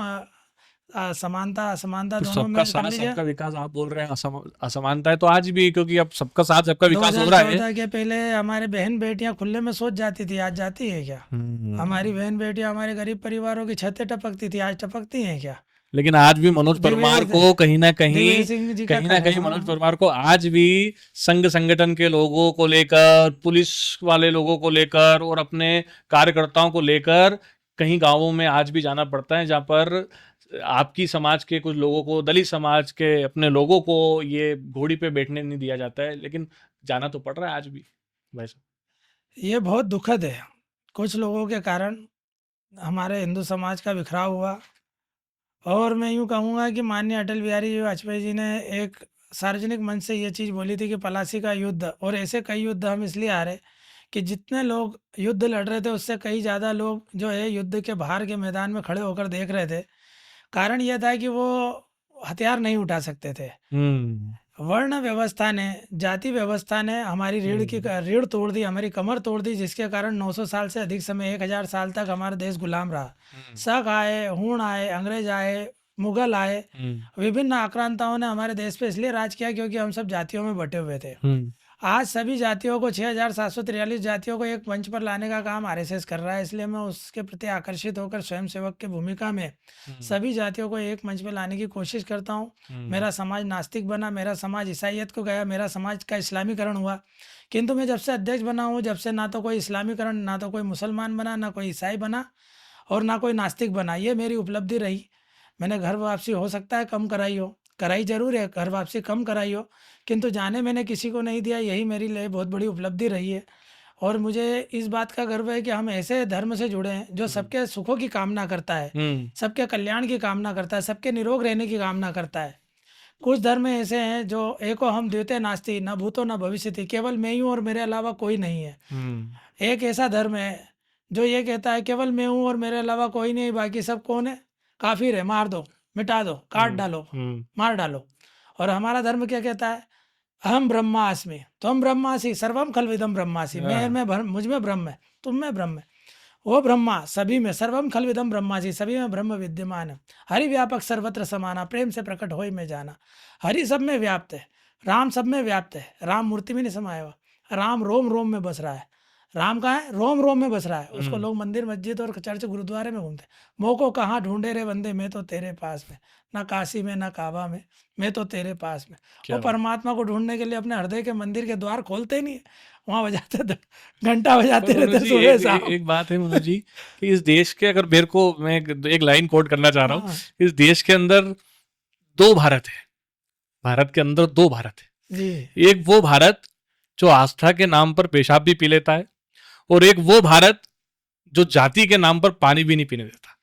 समानता असमानता तो दोनों सबका में कर साथ लीजिए। सबका विकास आप बोल रहे हैं, असमानता है तो आज भी, क्योंकि अब सबका साथ सबका विकास हो रहा है। 2014 के पहले हमारे बहन बेटियां खुले में सोच जाती थी, आज जाती है क्या? हमारी बहन बेटियां हमारे गरीब परिवारों की छतें टपकती थी, आज टपकती हैं क्या? लेकिन आज भी मनोज परमार दिव्य को कहीं ना दिव्य सिंह जी का कहीं मनोज परमार को आज भी संघ संगठन के लोगों को लेकर, पुलिस वाले लोगों को लेकर और अपने कार्यकर्ताओं को लेकर कहीं गांवों में आज भी जाना पड़ता है, जहां पर आपकी समाज के कुछ लोगों को, दलित समाज के अपने लोगों को ये घोड़ी पे बैठने नहीं दिया जाता है, लेकिन जाना तो पड़ रहा है आज भी भाई साहब। ये बहुत दुखद है। कुछ लोगों के कारण हमारे हिंदू समाज का बिखराव हुआ। और मैं यूँ कहूँगा कि माननीय अटल बिहारी वाजपेयी जी ने एक सार्वजनिक मंच से ये चीज़ बोली थी कि पलासी का युद्ध और ऐसे कई युद्ध हम इसलिए हारे कि जितने लोग युद्ध लड़ रहे थे उससे कई ज़्यादा लोग जो है युद्ध के बाहर के मैदान में खड़े होकर देख रहे थे। कारण ये था कि वो हथियार नहीं उठा सकते थे। वर्ण व्यवस्था ने, जाति व्यवस्था ने हमारी रीढ़ तोड़ दी, हमारी कमर तोड़ दी, जिसके कारण 900 साल से अधिक समय, 1000 साल तक हमारा देश गुलाम रहा। शक आए, हूण आए, अंग्रेज आए, मुगल आए, विभिन्न आक्रांताओं ने हमारे देश पे इसलिए राज किया क्योंकि हम सब जातियों में बटे हुए थे। आज सभी जातियों को, 6743 जातियों को एक मंच पर लाने का काम आरएसएस कर रहा है, इसलिए मैं उसके प्रति आकर्षित होकर स्वयंसेवक की भूमिका में सभी जातियों को एक मंच पर लाने की कोशिश करता हूँ। मेरा समाज नास्तिक बना, मेरा समाज ईसाइयत को गया, मेरा समाज का इस्लामीकरण हुआ, किंतु मैं जब से अध्यक्ष बना हूँ, जब से ना तो कोई इस्लामीकरण, ना तो कोई मुसलमान बना, ना कोई ईसाई बना और ना कोई नास्तिक बना। ये मेरी उपलब्धि रही। मैंने घर वापसी हो सकता है कम कराई हो, कराई जरूर है, घर वापसी कम कराई हो, किंतु जाने मैंने किसी को नहीं दिया, यही मेरे लिए बहुत बड़ी उपलब्धि रही है। और मुझे इस बात का गर्व है कि हम ऐसे धर्म से जुड़े हैं जो सबके सुखों की कामना करता है, सबके कल्याण की कामना करता है, सबके निरोग रहने की कामना करता है। कुछ धर्म ऐसे हैं जो एको हम द्वितीय नास्ति, न भूतो न भविष्यति, केवल मैं ही हूँ और मेरे अलावा कोई नहीं है। एक ऐसा धर्म है जो ये कहता है केवल मैं हूँ और मेरे अलावा कोई नहीं, बाकी सब कौन है? काफिर है, मार दो, मिटा दो, काट डालो, मार डालो। और हमारा धर्म क्या कहता है? अहम ब्रह्मास्मि, त्वम ब्रह्मासि, सर्वम खल्विदम ब्रह्मासि। मुझ में ब्रह्म है, तुम में ब्रह्म है, वो ब्रह्मा सभी में, सर्वम खल्विदम ब्रह्मासि, सभी में ब्रह्म विद्यमान है। हरि व्यापक सर्वत्र समाना, प्रेम से प्रकट होई में जाना। हरि सब में व्याप्त है, राम सब में व्याप्त है, राम मूर्ति में नहीं समाया हुआ, राम रोम रोम में बस रहा है। राम कहाँ है? रोम रोम में बस रहा है। उसको लोग मंदिर मस्जिद और चर्च गुरुद्वारे में घूमते, मोह को कहाँ ढूंढे रे बंदे, मैं तो तेरे पास में, ना काशी में ना काबा में, मैं तो तेरे पास में। वो परमात्मा को ढूंढने के लिए अपने हृदय के मंदिर के द्वार खोलते ही नहीं है, वहाँ बजाते घंटा बजाते रहते सुबह शाम। एक बात है मनोज जी कि इस देश के, अगर मेरे को, मैं एक लाइन कोट करना चाह रहा हूँ, इस देश के अंदर दो भारत है, भारत के अंदर दो भारत है जी। एक वो भारत जो आस्था के नाम पर पेशाब भी पी लेता है, और एक वो भारत जो जाति के नाम पर पानी भी नहीं पीने देता।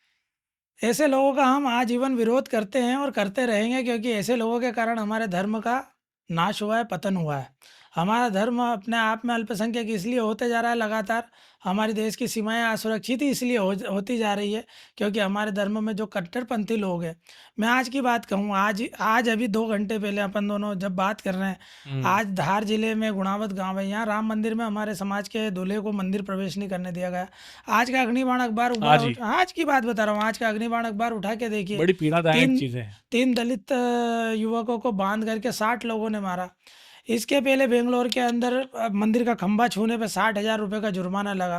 ऐसे लोगों का हम आजीवन विरोध करते हैं और करते रहेंगे, क्योंकि ऐसे लोगों के कारण हमारे धर्म का नाश हुआ है, पतन हुआ है। हमारा धर्म अपने आप में अल्पसंख्यक इसलिए होते जा रहा है लगातार, हमारी देश की सीमाएं असुरक्षित ही इसलिए होती जा रही है क्योंकि हमारे धर्म में जो कट्टरपंथी लोग हैं। मैं आज की बात कहूँ, आज अभी 2 घंटे पहले अपन दोनों जब बात कर रहे हैं, आज धार जिले में गुणावत गांव है, यहाँ राम मंदिर में हमारे समाज के दूल्हे को मंदिर प्रवेश नहीं करने दिया गया। आज का अग्निबाण अखबार, आज की बात बता रहा हूँ, आज का अग्निबाण अखबार उठा के देखिए, बड़ी पीड़ादायक चीज है। 3 दलित युवकों को बांध करके 60 लोगों ने मारा। इसके पहले बेंगलोर के अंदर मंदिर का खंभा छूने पे 60,000 रुपए का जुर्माना लगा।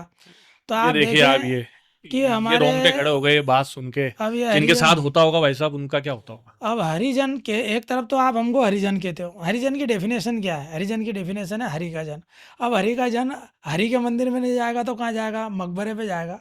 तो आप देखिए आप ये कि हमारे रोंगटे खड़े हो गए बात सुन के। अब ये जिनके साथ होता होगा भाई साहब, उनका क्या होता होगा? अब हरिजन के एक तरफ तो आप हमको हरिजन कहते हो, हरिजन की डेफिनेशन क्या है? हरिजन की डेफिनेशन है हरि का जन। अब हरि का जन हरि के मंदिर में नहीं जाएगा तो कहाँ जाएगा? मकबरे पे जाएगा,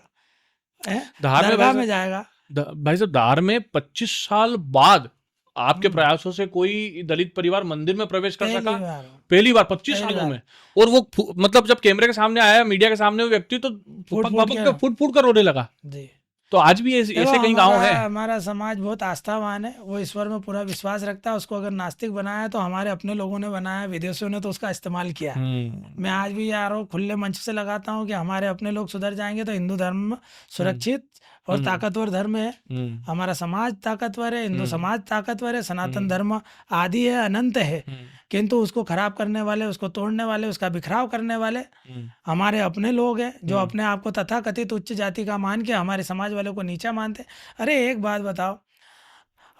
दरगाह में जाएगा। भाई साहब धार में 25 साल बाद आपके प्रयासों से कोई दलित परिवार मंदिर में प्रवेश कर पहली सका? बार पहली बार 25 पहली सालों बार में। और वो मतलब जब कैमरे के सामने आया, मीडिया के सामने, वो व्यक्ति तो फूट फुक फूट फुक के के फुट फुट कर रोने लगा। जी। तो आज भी देखो ऐसे कई गांव हमारा है। हमारा समाज बहुत आस्थावान है, वो ईश्वर में पूरा विश्वास रखता है। उसको अगर नास्तिक बनाया तो हमारे अपने लोगों ने बनाया, विदेशियों ने तो उसका इस्तेमाल किया। मैं आज भी यारों खुले मंच से लगाता हूँ कि हमारे अपने लोग सुधर जाएंगे तो हिंदू धर्म सुरक्षित और ताकतवर धर्म है। हमारा समाज ताकतवर है, हिंदू समाज ताकतवर है, सनातन धर्म आदि है, अनंत है। किंतु उसको खराब करने वाले, उसको तोड़ने वाले, उसका बिखराव करने वाले हमारे अपने लोग हैं, जो अपने आप को तथाकथित उच्च जाति का मान के हमारे समाज वालों को नीचा मानते। अरे एक बात बताओ,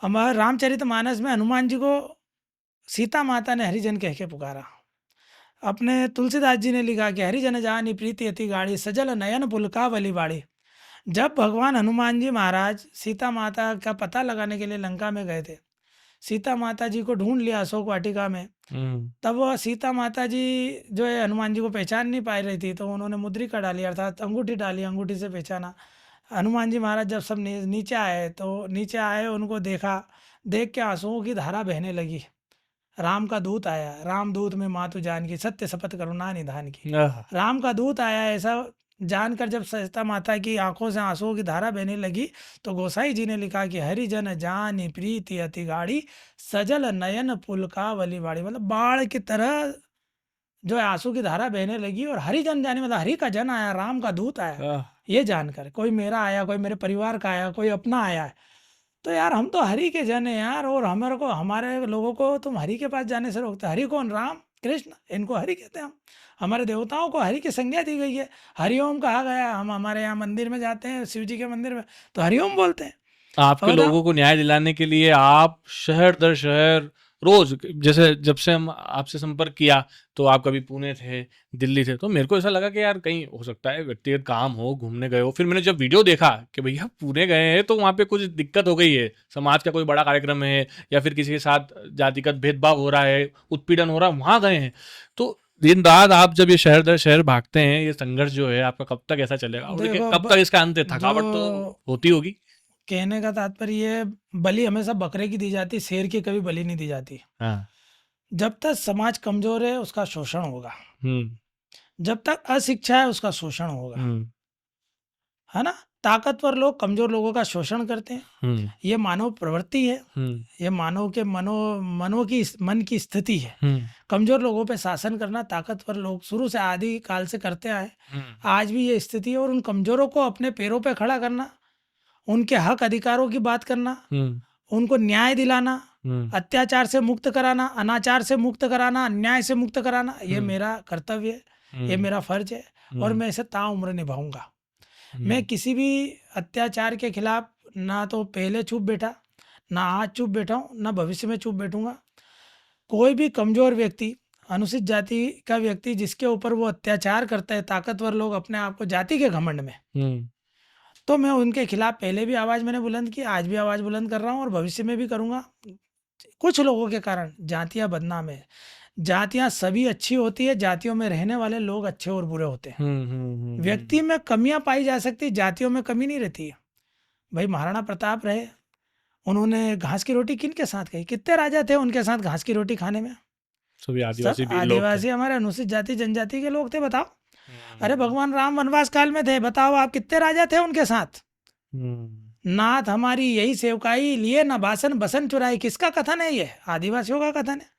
हमारे रामचरितमानस में हनुमान जी को सीता माता ने हरिजन कह के पुकारा। अपने तुलसीदास जी ने लिखा कि हरिजन जानी प्रीति अति गाढ़ी, सजल नयन पुलकावली बाड़ी। जब भगवान हनुमान जी महाराज सीता माता का पता लगाने के लिए लंका में गए थे, सीता माता जी को ढूंढ लिया अशोक वाटिका में, तब वह सीता माता जी जो है हनुमान जी को पहचान नहीं पा रही थी, तो उन्होंने मुद्रिका डाली, अर्थात अंगूठी डाली, अंगूठी से पहचाना। हनुमान जी महाराज जब सब नीचे आए, तो नीचे आए, उनको देखा, देख के आंसुओं की धारा बहने लगी। राम का दूत आया, राम दूत में मातु जान की, सत्य शपथ करुणा निधान की। राम का दूत आया ऐसा जानकर जब सीता माता की आंखों से आंसुओं की धारा बहने लगी, तो गोसाई जी ने लिखा कि हरिजन जानी प्रीति अति गाढ़ी, सजल नयन पुलकावली बाड़ी। मतलब बाढ़ की तरह जो है आंसू की धारा बहने लगी। और हरिजन जानी मतलब हरि का जन आया, राम का दूत आया, ये जानकर। कोई मेरा आया, कोई मेरे परिवार का आया, कोई अपना आया है। तो यार हम तो हरि के जन हैं यार, और हमारे को, हमारे लोगों को तुम हरि के पास जाने से रोकते। हरि कौन? राम कृष्ण, इनको हरि कहते हैं हम। हमारे देवताओं को हरि की संज्ञा दी गई है, हरिओम कहा गया है। हम हमारे यहाँ मंदिर में जाते हैं, शिव जी के मंदिर में, तो हरिओम बोलते हैं। आपके और लोगों को न्याय दिलाने के लिए आप शहर दर शहर रोज, जैसे जब से हम आपसे संपर्क किया तो आप कभी पुणे थे, दिल्ली थे, तो मेरे को ऐसा लगा कि यार कहीं हो सकता है व्यक्तिगत काम हो, घूमने गए हो। फिर मैंने जब वीडियो देखा कि भैया पुणे गए हैं, तो वहाँ पे कुछ दिक्कत हो गई है, समाज का कोई बड़ा कार्यक्रम है या फिर किसी के साथ जातिगत भेदभाव हो रहा है, उत्पीड़न हो रहा है, वहाँ गए हैं। तो दिन रात आप जब ये शहर दर शहर भागते हैं, ये संघर्ष जो है आपका कब तक ऐसा चलेगा? और देखिए, कब तक इसका अंत है? थकावट तो होती होगी। कहने का तात्पर्य ये, बलि हमेशा बकरे की दी जाती, शेर की कभी बलि नहीं दी जाती। हाँ। जब तक समाज कमजोर है उसका शोषण होगा, जब तक अशिक्षा है उसका शोषण होगा, है ना। ताकतवर लोग कमजोर लोगों का शोषण करते हैं, ये मानव प्रवृत्ति है, ये मानव के मन की स्थिति है। कमजोर लोगों पे शासन करना ताकतवर लोग शुरू से आदि काल से करते आए, आज भी ये स्थिति है। और उन कमजोरों को अपने पैरों पे खड़ा करना, उनके हक अधिकारों की बात करना, उनको न्याय दिलाना, अत्याचार से मुक्त कराना, अनाचार से मुक्त कराना, अन्याय से मुक्त कराना, ये मेरा कर्तव्य है, ये मेरा फर्ज है, और मैं इसे ताउम्र निभाऊंगा। मैं किसी भी अत्याचार के खिलाफ ना तो पहले चुप बैठा, ना आज चुप बैठा हूँ, ना भविष्य में चुप बैठूंगा। कोई भी कमजोर व्यक्ति, अनुसूचित जाति का व्यक्ति जिसके ऊपर वो अत्याचार करता है, ताकतवर लोग अपने आप को जाति के घमंड में, तो मैं उनके खिलाफ पहले भी आवाज़ मैंने बुलंद की, आज भी आवाज़ बुलंद कर रहा हूँ और भविष्य में भी करूँगा। कुछ लोगों के कारण जातियाँ बदनाम है। जातियाँ सभी अच्छी होती है, जातियों में रहने वाले लोग अच्छे और बुरे होते हैं। व्यक्ति में कमियां पाई जा सकती, जातियों में कमी नहीं रहती है। भाई महाराणा प्रताप रहे, उन्होंने घास की रोटी किन के साथ खाई? कितने राजा थे उनके साथ घास की रोटी खाने में? सभी आदिवासी भी लोग थे। आदिवासी हमारे अनुसूचित जाति जनजाति के लोग थे, बताओ। अरे भगवान राम वनवास काल में थे, बताओ आप कितने राजा थे उनके साथ? नाथ हमारी यही सेवकाई लिए, न बासन बसन चुराई। किसका कथन है ये? आदिवासियों का कथन है।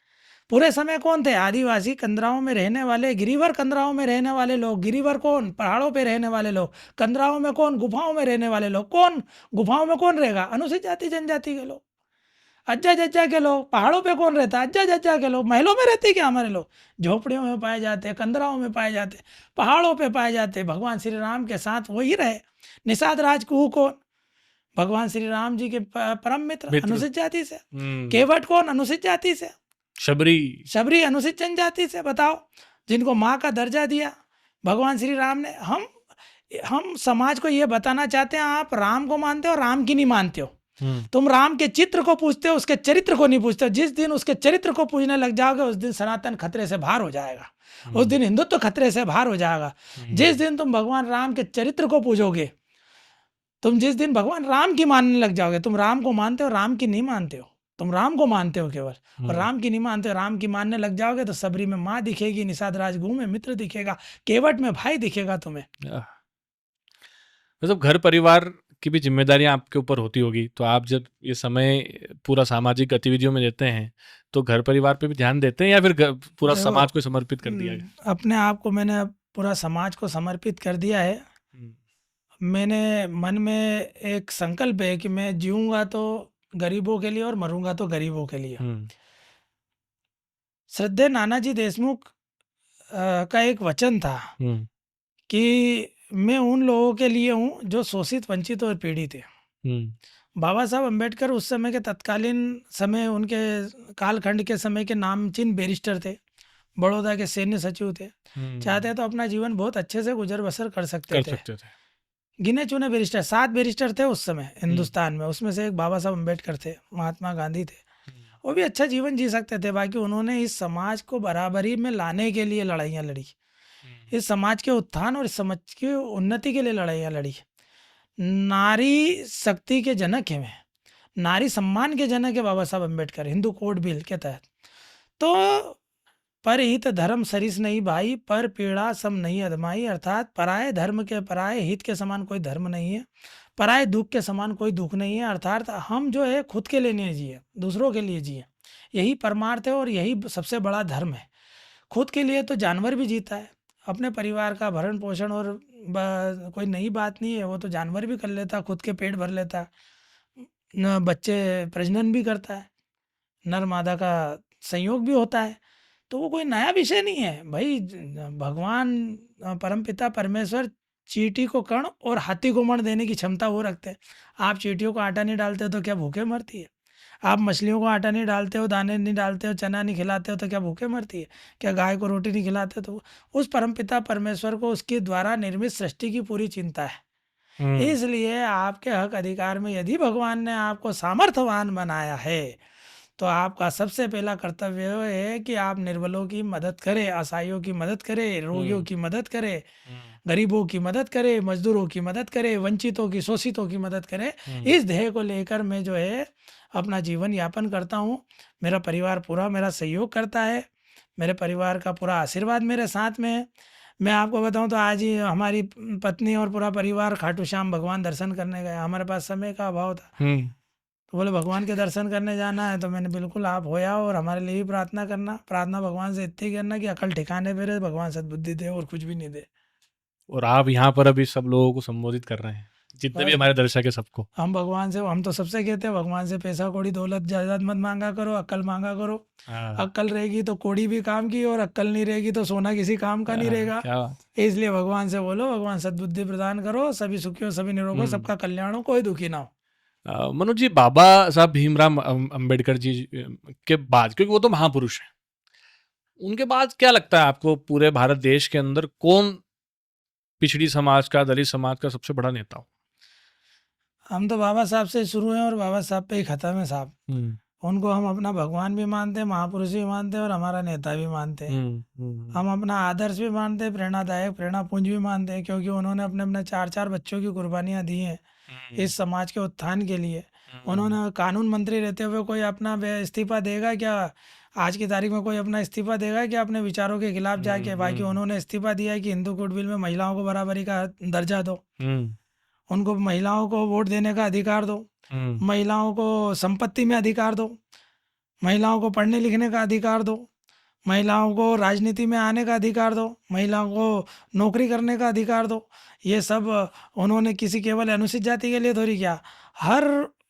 पूरे समय कौन थे? आदिवासी, कंदराओं में रहने वाले, गिरिवर कंदराओं में रहने वाले लोग। गिरिवर कौन? पहाड़ों पे रहने वाले लोग। कंदराओं में कौन? गुफाओं में रहने वाले लोग। कौन गुफाओं में कौन रहेगा? अनुसूचित जाति जनजाति के लोग, अज्जा जज्जा के लोग। पहाड़ों पे कौन रहता है? अज्जा जज्जा के लोग। महलों में रहते क्या हमारे लोग? झोपड़ियों में पाए जाते हैं, कंदराओं में पाए जाते, पहाड़ों पे पाए जाते। भगवान श्री राम के साथ वही रहे। निषाद राजकुहू कौन? भगवान श्री राम जी के परम मित्र, अनुसूचित जाति से। केवट कौन? अनुसूचित जाति से। शबरी अनुसूचित जनजाति से। बताओ, जिनको माँ का दर्जा दिया भगवान श्री राम ने। हम समाज को ये बताना चाहते हैं, आप राम को मानते हो, राम की नहीं मानते हो। तुम राम के चित्र को पूछते हो, उसके चरित्र को नहीं पूछते हो। जिस दिन उसके चरित्र को पूछने लग जाओगे, उस दिन सनातन खतरे से बाहर हो जाएगा, उस दिन हिंदुत्व खतरे से बाहर हो जाएगा। जिस दिन तुम भगवान राम के चरित्र को पूछोगे, तुम जिस दिन भगवान राम की मानने लग जाओगे, तुम राम को मानते हो, राम की नहीं मानते हो, तुम राम को मानते हो केवल, और हम्म। राम की नहीं मानते हो। राम की मानने लग जाओगे तो सबरी में माँ दिखेगी, निषाद राजगुह में मित्र दिखेगा, केवट में भाई दिखेगा तुम्हें। आह, मतलब घर परिवार की भी जिम्मेदारियां आपके ऊपर होती होगी, तो आप जब ये समय पूरा सामाजिक गतिविधियों में देते हैं तो घर परिवार पे भी ध्यान देते हैं या फिर पूरा देखो, समाज को समर्पित कर दिया गया? अपने आप को मैंने पूरा समाज को समर्पित कर दिया है। हम्म। मैंने मन में एक संकल्प है कि मैं जीऊँगा तो गरीबों के लिए और मरूँगा तो गरीबों के लिए। हम्म। श्रद्धेय नानाजी देशमुख का एक वचन था हम्म। कि मैं उन लोगों के लिए हूँ जो शोषित, वंचित और पीड़ित है। हम्म। बाबा साहब अम्बेडकर उस समय के तत्कालीन समय, उनके कालखंड के समय के नामचीन बैरिस्टर थे, बड़ौदा के सैन्य सचिव थे। चाहते तो अपना जीवन बहुत अच्छे से गुजर बसर कर सकते कर थे। सकते थे। गिने चुने बैरिस्टर, 7 बैरिस्टर थे उस समय हिंदुस्तान में, उसमें से एक बाबा साहब अम्बेडकर थे, महात्मा गांधी थे। वो भी अच्छा जीवन जी सकते थे, बाकी उन्होंने इस समाज को बराबरी में लाने के लिए लड़ाइयाँ लड़ी, इस समाज के उत्थान और इस समाज की उन्नति के लिए लड़ाइयाँ लड़ी। नारी शक्ति के जनक हैं वे, नारी सम्मान के जनक है बाबा साहब अम्बेडकर, हिंदू कोड बिल के तहत। तो पर हित धर्म सरिस नहीं भाई, पर पीड़ा सम नहीं अदमाई, अर्थात पराये धर्म के पराये हित के समान कोई धर्म नहीं है, पराये दुख के समान कोई दुख नहीं है। अर्थात हम जो है खुद के लिए नहीं जिए, दूसरों के लिए जिए, यही परमार्थ है और यही सबसे बड़ा धर्म है। खुद के लिए तो जानवर भी जीता है, अपने परिवार का भरण पोषण और कोई नई बात नहीं है, वो तो जानवर भी कर लेता, खुद के पेट भर लेता, न बच्चे प्रजनन भी करता है, नर मादा का संयोग भी होता है। तो वो कोई नया विषय नहीं है भाई। भगवान परमपिता परमेश्वर चींटी को कण और हाथी को मण देने की क्षमता वो रखते हैं। आप चींटियों को आटा नहीं डालते हो तो क्या भूखे मरती है? आप मछलियों को आटा नहीं डालते हो, दाने नहीं डालते हो, चना नहीं खिलाते हो तो क्या भूखे मरती है? क्या गाय को रोटी नहीं खिलाते? तो उस परमपिता परमेश्वर को उसके द्वारा निर्मित सृष्टि की पूरी चिंता है। इसलिए आपके हक अधिकार में यदि भगवान ने आपको सामर्थ्यवान बनाया है तो आपका सबसे पहला कर्तव्य है कि आप निर्बलों की मदद करें, असहायों की मदद करें, रोगियों की मदद करें, गरीबों की मदद करें, मजदूरों की मदद करें, वंचितों की, शोषितों की मदद करें। इस ध्येय को लेकर मैं जो है अपना जीवन यापन करता हूँ। मेरा परिवार पूरा मेरा सहयोग करता है, मेरे परिवार का पूरा आशीर्वाद मेरे साथ में है। मैं आपको बताऊं तो आज ही हमारी पत्नी और पूरा परिवार खाटू श्याम भगवान दर्शन करने गया। हमारे पास समय का अभाव था, तो बोले भगवान के दर्शन करने जाना है, तो मैंने बिल्कुल आप हो आओ और हमारे लिए भी प्रार्थना करना। प्रार्थना भगवान से इतनी करना कि अकल ठिकाने पे रहे, भगवान सद्बुद्धि दे और कुछ भी नहीं दे। और आप यहाँ पर अभी सब लोगों को संबोधित कर रहे हैं, जितने भी बस हमारे दर्शक है सबको। हम भगवान से, हम तो सबसे कहते हैं भगवान से पैसा कौड़ी दौलत जायदाद मत मांगा करो, अक्ल मांगा करो। अक्ल रहेगी तो कौड़ी भी काम की, और अक्ल नहीं रहेगी तो सोना किसी काम का नहीं रहेगा। क्या बात। इसलिए भगवान से बोलो, भगवान सद्बुद्धि प्रदान करो, सभी सुखी हो, सभी निरोग हो, सबका कल्याण हो, कोई दुखी ना हो। मनोज जी, बाबा साहब भीमराव अंबेडकर जी के बाद, क्योंकि वो तो महापुरुष हैं, उनके बाद क्या लगता है आपको पूरे भारत देश के अंदर कौन पिछड़ी समाज का, दलित समाज का सबसे बड़ा नेता हो? हम तो बाबा साहब से शुरू हैं और बाबा साहब पे ही खत्म है साहब। उनको हम अपना भगवान भी मानते हैं, महापुरुष भी मानते हैं और हमारा नेता भी मानते हैं। हम अपना आदर्श भी मानते हैं, प्रेरणादायक, प्रेरणापुंज भी मानते हैं, क्योंकि उन्होंने अपने अपने 4-4 बच्चों की कुर्बानियाँ दी हैं इस समाज के उत्थान के लिए। उन्होंने कानून मंत्री रहते हुए कोई अपना इस्तीफा देगा क्या? आज की तारीख में कोई अपना इस्तीफा देगा क्या अपने विचारों के खिलाफ जाके? बाकी उन्होंने इस्तीफा दिया है कि हिंदू कोड बिल में महिलाओं को बराबरी का दर्जा दो, उनको महिलाओं को वोट देने का अधिकार दो, महिलाओं को संपत्ति में अधिकार दो, महिलाओं को पढ़ने लिखने का अधिकार दो, महिलाओं को राजनीति में आने का अधिकार दो, महिलाओं को नौकरी करने का अधिकार दो। ये सब उन्होंने किसी केवल अनुसूचित जाति के लिए थोड़ी किया, हर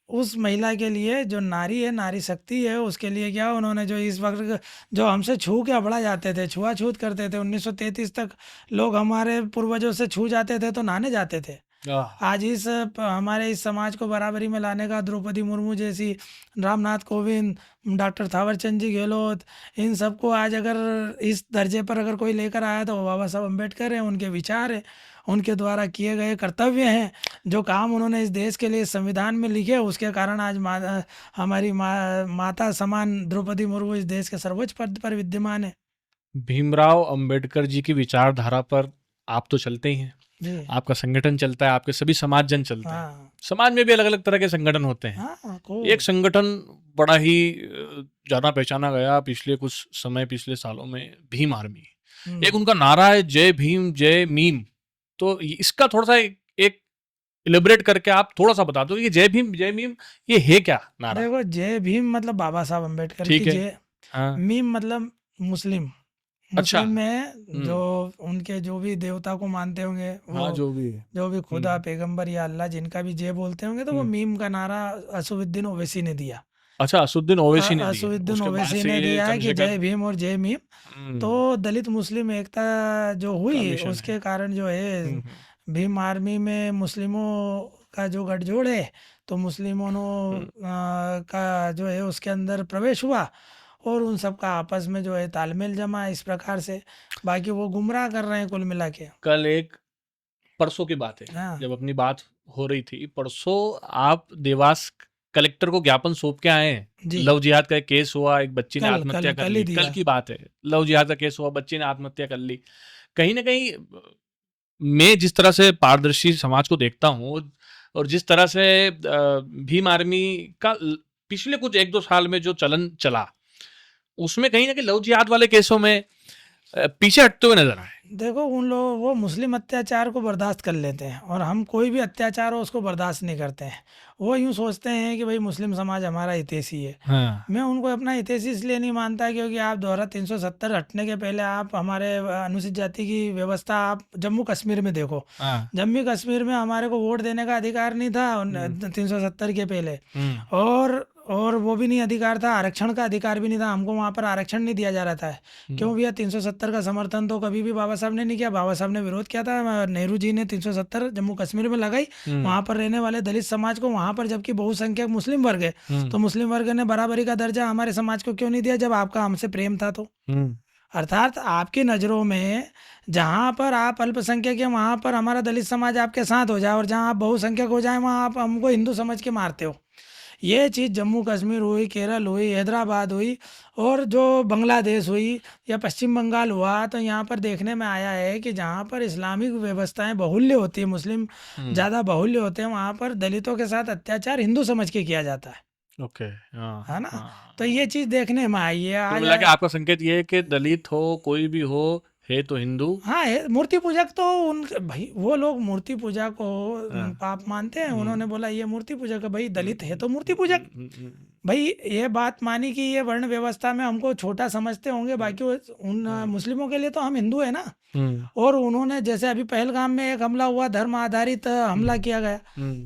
उस महिला के लिए जो नारी है, नारी शक्ति है, उसके लिए क्या उन्होंने, जो इस वक्त जो हमसे छू के अबड़ा जाते थे, छुआछूत करते थे, 1933 तक लोग हमारे पूर्वजों से छू जाते थे तो नहाने जाते थे। आज इस हमारे इस समाज को बराबरी में लाने का द्रौपदी मुर्मू जैसी, रामनाथ कोविंद, डॉक्टर थावरचंद जी गहलोत, इन सबको आज अगर इस दर्जे पर अगर कोई लेकर आया तो वो बाबा साहब अम्बेडकर हैं। उनके विचार हैं, उनके द्वारा किए गए कर्तव्य हैं, जो काम उन्होंने इस देश के लिए संविधान में लिखे, उसके कारण आज हमारी माता समान द्रौपदी मुर्मू इस देश के सर्वोच्च पद पर विद्यमान है। भीमराव अंबेडकर जी की विचारधारा पर आप तो चलते ही हैं, आपका संगठन चलता है, आपके सभी समाज जन चलते हैं। समाज में भी अलग अलग तरह के संगठन होते हैं। एक संगठन बड़ा ही ज्यादा पहचाना गया पिछले सालों में भीम आर्मी। एक उनका नारा है जय भीम जय मीम, तो इसका थोड़ा सा एक इलेबरेट करके आप थोड़ा सा बता दो कि जय भीम जय मीम ये है क्या नारा? देखो, जय भीम मतलब बाबा साहब अम्बेडकर की ठीक है। जय, हाँ। मीम मतलब मुस्लिम। अच्छा। मुस्लिम में जो उनके जो भी देवता को मानते होंगे वो, हाँ, जो भी है। जो भी खुदा पैगंबर या अल्लाह जिनका भी जय बोलते होंगे, तो वो मीम का नारा असदुद्दीन ओवैसी ने दिया। अच्छा, असदुद्दीन ओवैसी ने दिया। असदुद्दीन उसके बाद ओवैसी से ने ये दिया है कि चंद्रशेखर जय भीम और जय मीम। तो दलित मुस्लिम एकता जो हुई मिशन उसके है। कारण जो है भीम आर्मी में मुस्लिमों का जो गठजोड़ है, तो मुस्लिमों का जो है उसके अंदर प्रवेश हुआ और उन सब का आपस में जो है तालमेल जमा इस प्रकार से। बाकी वो गुमराह कर रहे हैं कुल मिला के। कल परसों की बात है, हाँ जब अपनी बात हो रही थी, परसों आप देवास कलेक्टर को ज्ञापन सौंप के आए हैं। जी, लव जिहाद का एक केस हुआ, एक बच्ची ने कल आत्महत्या कल कर कल ली। ही कल दिया। की बात है, लव जिहाद का केस हुआ, बच्ची ने आत्महत्या कर ली। कहीं ना कहीं मैं जिस तरह से पारदर्शी समाज को देखता हूँ और जिस तरह से भीम आर्मी का पिछले कुछ 1-2 साल में जो चलन चला, उसमें कहीं ना कहीं लव जिहाद वाले केसों में पीछे हटते हुए नजर आए। देखो, उन लोग वो मुस्लिम अत्याचार को बर्दाश्त कर लेते हैं और हम कोई भी अत्याचार हो उसको बर्दाश्त नहीं करते हैं। वो यूँ सोचते हैं कि भाई मुस्लिम समाज हमारा हितैषी है। हाँ। मैं उनको अपना हितैषी इसलिए नहीं मानता क्योंकि आप दोबारा 370 हटने के पहले आप हमारे अनुसूचित जाति की व्यवस्था आप जम्मू कश्मीर में देखो। हाँ। जम्मू कश्मीर में हमारे को वोट देने का अधिकार नहीं था 370 के पहले। और वो भी नहीं अधिकार था, आरक्षण का अधिकार भी नहीं था, हमको वहाँ पर आरक्षण नहीं दिया जा रहा था। क्यों भैया? 370 का समर्थन तो कभी भी बाबा साहब ने नहीं किया। बाबा साहब ने विरोध किया था, नेहरू जी ने 370 जम्मू कश्मीर में लगाई, वहाँ पर रहने वाले दलित समाज को वहाँ पर, जबकि बहुसंख्यक मुस्लिम वर्ग है, तो मुस्लिम वर्ग ने बराबरी का दर्जा हमारे समाज को क्यों नहीं दिया जब आपका हमसे प्रेम था? तो अर्थात आपकी नज़रों में जहाँ पर आप अल्पसंख्यक हैं वहाँ पर हमारा दलित समाज आपके साथ हो जाए और जहाँ आप बहुसंख्यक हो जाए वहाँ आप हमको हिंदू समझ के मारते हो। ये चीज़ जम्मू कश्मीर हुई, केरल हुई, हैदराबाद हुई और जो बांग्लादेश हुई या पश्चिम बंगाल हुआ, तो यहाँ पर देखने में आया है कि जहाँ पर इस्लामिक व्यवस्थाएं बाहुल्य होती है, मुस्लिम ज़्यादा बाहुल्य होते हैं, वहाँ पर दलितों के साथ अत्याचार हिंदू समझ के किया जाता है। ओके। है ना? तो ये चीज़ देखने में आई है कुल आज। मिला के आपका संकेत ये है कि दलित हो कोई भी हो, है तो हिंदू। हाँ, मूर्ति पूजक तो उन भाई वो लोग मूर्ति पूजा को पाप मानते हैं। उन्होंने बोला ये मूर्ति पूजक है, भाई दलित है तो मूर्ति पूजक। भाई ये बात मानी कि ये वर्ण व्यवस्था में हमको छोटा समझते होंगे, बाकी उन मुस्लिमों के लिए तो हम हिंदू है ना। और उन्होंने जैसे अभी पहलगाम में एक हमला हुआ, धर्म आधारित हमला किया गया,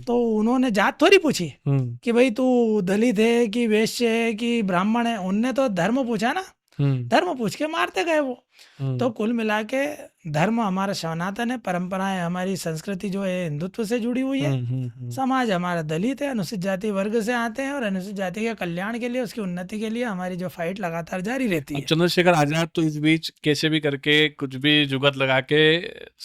तो उन्होंने जात थोड़ी पूछी कि भाई तू दलित है कि वैश्य है कि ब्राह्मण है। उनने तो धर्म पूछा ना, धर्म पूछ के मारते गए वो। तो कुल मिला के धर्म हमारा सनातन है, परंपराएं हमारी, संस्कृति जो है हिंदुत्व से जुड़ी हुई है, समाज हमारा दलित है, अनुसूचित जाति वर्ग से आते हैं और अनुसूचित जाति के कल्याण के लिए, उसकी उन्नति के लिए हमारी जो फाइट लगातार जारी रहती है। चंद्रशेखर आजाद तो इस बीच कैसे भी करके कुछ भी जुगत लगा के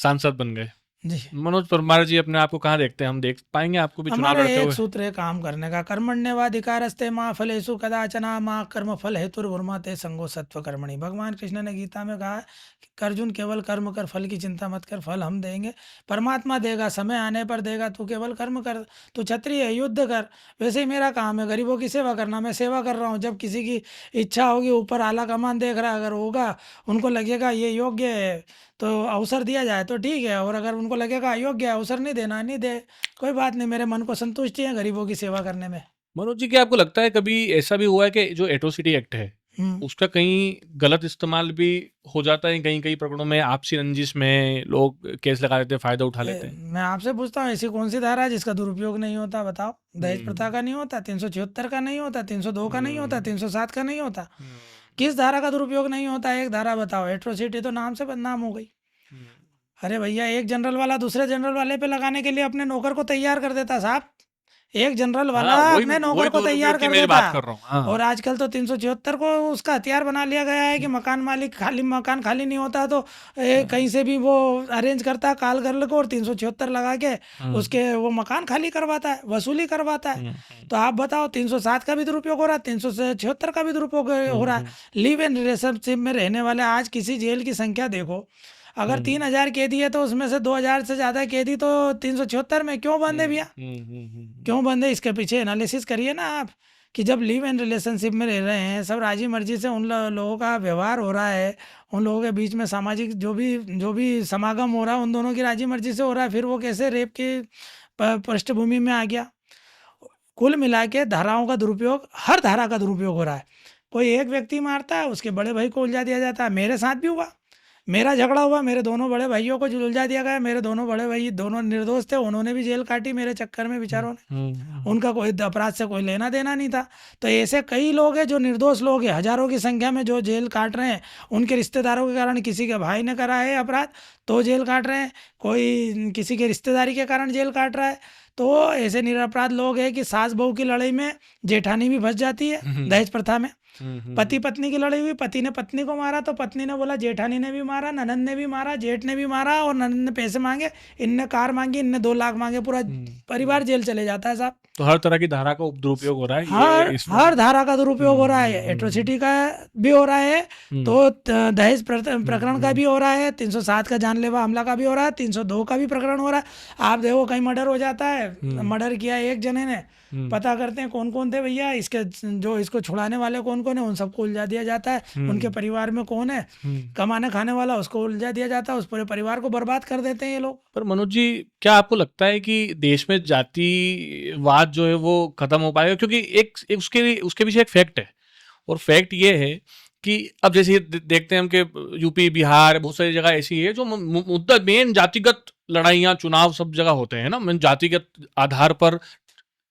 सांसद बन गए। जी, मनोज परमार जी अपने आप को कहाँ देखते हैं? हम देख पाएंगे आपको भी चुनाव हमारे लड़ते एक हुए? सूत्र है काम करने का, कर्मण्येवाधिकारस्ते माँ फलेषु कदाचन माँ कर्म फल हेतुर्भुर्मा ते संगो सत्व कर्मणि। भगवान कृष्ण ने गीता में कहा कि अर्जुन केवल कर्म कर, फल की चिंता मत कर, फल हम देंगे, परमात्मा देगा, समय आने पर देगा, तू केवल कर्म कर, तू क्षत्रिय है युद्ध कर। वैसे ही मेरा काम है गरीबों की सेवा करना, मैं सेवा कर रहा हूँ। जब किसी की इच्छा होगी, ऊपर आला कमान देख रहा है, अगर होगा उनको लगेगा ये योग्य है तो अवसर दिया जाए तो ठीक है, और अगर उनको लगेगा अयोग्य है, अवसर नहीं देना, नहीं दे, कोई बात नहीं। मेरे मन को संतुष्टि है गरीबों की सेवा करने में। मनोज जी, क्या आपको लगता है कभी ऐसा भी हुआ है कि जो एट्रोसिटी एक्ट है उसका कहीं गलत इस्तेमाल भी हो जाता है? कहीं कहीं प्रकरणों में आपसी रंजिश में लोग केस लगा देते हैं, फायदा उठा लेते हैं। मैं आपसे पूछता हूँ, ऐसी कौन सी धारा है जिसका दुरुपयोग नहीं होता? बताओ। दहेज प्रथा का नहीं होता, 376 का नहीं होता, 302 का नहीं होता, 307 का नहीं होता। किस धारा का दुरुपयोग नहीं होता? एक धारा बताओ। एट्रोसिटी तो नाम से बदनाम हो गई। अरे भैया, एक जनरल वाला दूसरे जनरल वाले पे लगाने के लिए अपने नौकर को तैयार कर देता साहब। एक जनरल वाला अपने नौकर को तैयार कर देता। और आजकल तो 376 को उसका हथियार बना लिया गया है कि मकान मालिक मकान खाली नहीं होता तो कहीं से भी वो अरेंज करता है काल गर्ल को और 376 लगा के उसके वो मकान खाली करवाता है, वसूली करवाता है। तो आप बताओ, 307 का भी दुरुपयोग हो रहा है, 376 का भी दुरुपयोग हो रहा है। लिव इन रिलेशनशिप में रहने वाले आज किसी जेल की संख्या देखो, अगर 3000 कैदी है तो उसमें से 2000 से ज्यादा कैदी तो 376 में क्यों बंद है भैया? क्यों बंद है? इसके पीछे एनालिसिस करिए ना आप कि जब लिव इन रिलेशनशिप में रह रहे हैं, सब राजी मर्जी से उन लोगों का व्यवहार हो रहा है, उन लोगों के बीच में सामाजिक जो भी समागम हो रहा है उन दोनों की राजी मर्जी से हो रहा है, फिर वो कैसे रेप की पृष्ठभूमि में आ गया। कुल मिला के धाराओं का दुरुपयोग, हर धारा का दुरुपयोग हो रहा है। कोई एक व्यक्ति मारता है, उसके बड़े भाई को उलझा दिया जाता है। मेरे साथ भी हुआ, मेरा झगड़ा हुआ, मेरे दोनों बड़े भाइयों को उलझा दिया गया। मेरे दोनों बड़े भाई दोनों निर्दोष थे, उन्होंने भी जेल काटी मेरे चक्कर में बेचारों ने। उनका कोई अपराध से कोई लेना देना नहीं था। तो ऐसे कई लोग हैं जो निर्दोष लोग हैं, हजारों की संख्या में जो जेल काट रहे हैं। उनके रिश्तेदारों के कारण, किसी के भाई ने करा है अपराध तो जेल काट रहे हैं, कोई किसी के रिश्तेदारी के कारण जेल काट रहा है। तो ऐसे निरपराध लोग हैं कि सास बहू की लड़ाई में जेठानी भी फंस जाती है। दहेज प्रथा में पति पत्नी की लड़ाई हुई, पति ने पत्नी को मारा तो पत्नी ने बोला जेठानी ने भी मारा, ननंद ने भी मारा, जेठ ने भी मारा, और ननंद ने पैसे मांगे, इनने कार मांगी, इनने 2 लाख मांगे, पूरा परिवार जेल चले जाता है साहब। तो हर तरह की धारा का दुरुपयोग हो रहा है, हर धारा का दुरुपयोग हो रहा है। एट्रोसिटी का भी हो रहा है, तो दहेज प्रकरण का भी हो रहा है, 307 का जानलेवा हमला का भी हो रहा है, 302 का भी प्रकरण हो रहा है। आप देखो कहीं मर्डर हो जाता है, मर्डर किया एक जने ने, पता करते हैं कौन कौन थे भैया इसके, जो इसको छुड़ाने वाले कौन कौन है, उन सबको उलझा दिया जाता है। उनके परिवार में कौन है कमाने खाने वाला, उसको उलझा दिया जाता है, उस पूरे परिवार को बर्बाद कर देते हैं ये लोग। पर मनोज जी, क्या आपको लगता है कि देश में जातिवाद जो है वो खत्म हो पाएगा? क्योंकि एक उसके पीछे एक फैक्ट है, और फैक्ट ये है कि अब जैसे देखते हैं हम कि यूपी, बिहार, बहुत सारी जगह ऐसी है जो मुद्दा मेन जातिगत लड़ाइयाँ, चुनाव सब जगह होते हैं ना, जातिगत आधार पर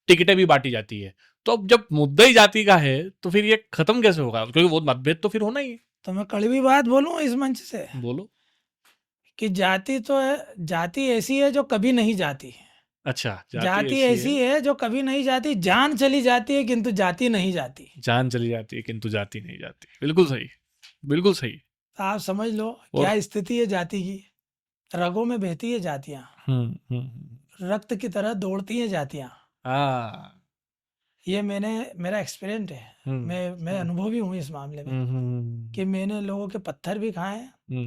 टिकटें भी बांटी जाती है। तो अब जब मुद्दा ही जाति का है तो फिर ये खत्म कैसे होगा? क्योंकि वो मतभेद तो फिर होना ही है। तो मैं कड़वी बात बोलूं इस मंच से, बोलो। कि जाति तो है, जाति ऐसी है जो कभी नहीं जाती। अच्छा, जाति ऐसी है जो कभी नहीं जाती। जान चली जाती है किंतु जाति नहीं जाती। जान चली जाती है किंतु जाति नहीं जाती। बिल्कुल सही, बिल्कुल सही। तो आप समझ लो क्या स्थिति है जाति की। रगों में बहती है जातियां, रक्त की तरह दौड़ती है जातियां। ये मेरा एक्सपीरियंस है, मैं अनुभवी हूँ इस मामले में, कि मैंने लोगों के पत्थर भी खाए हैं,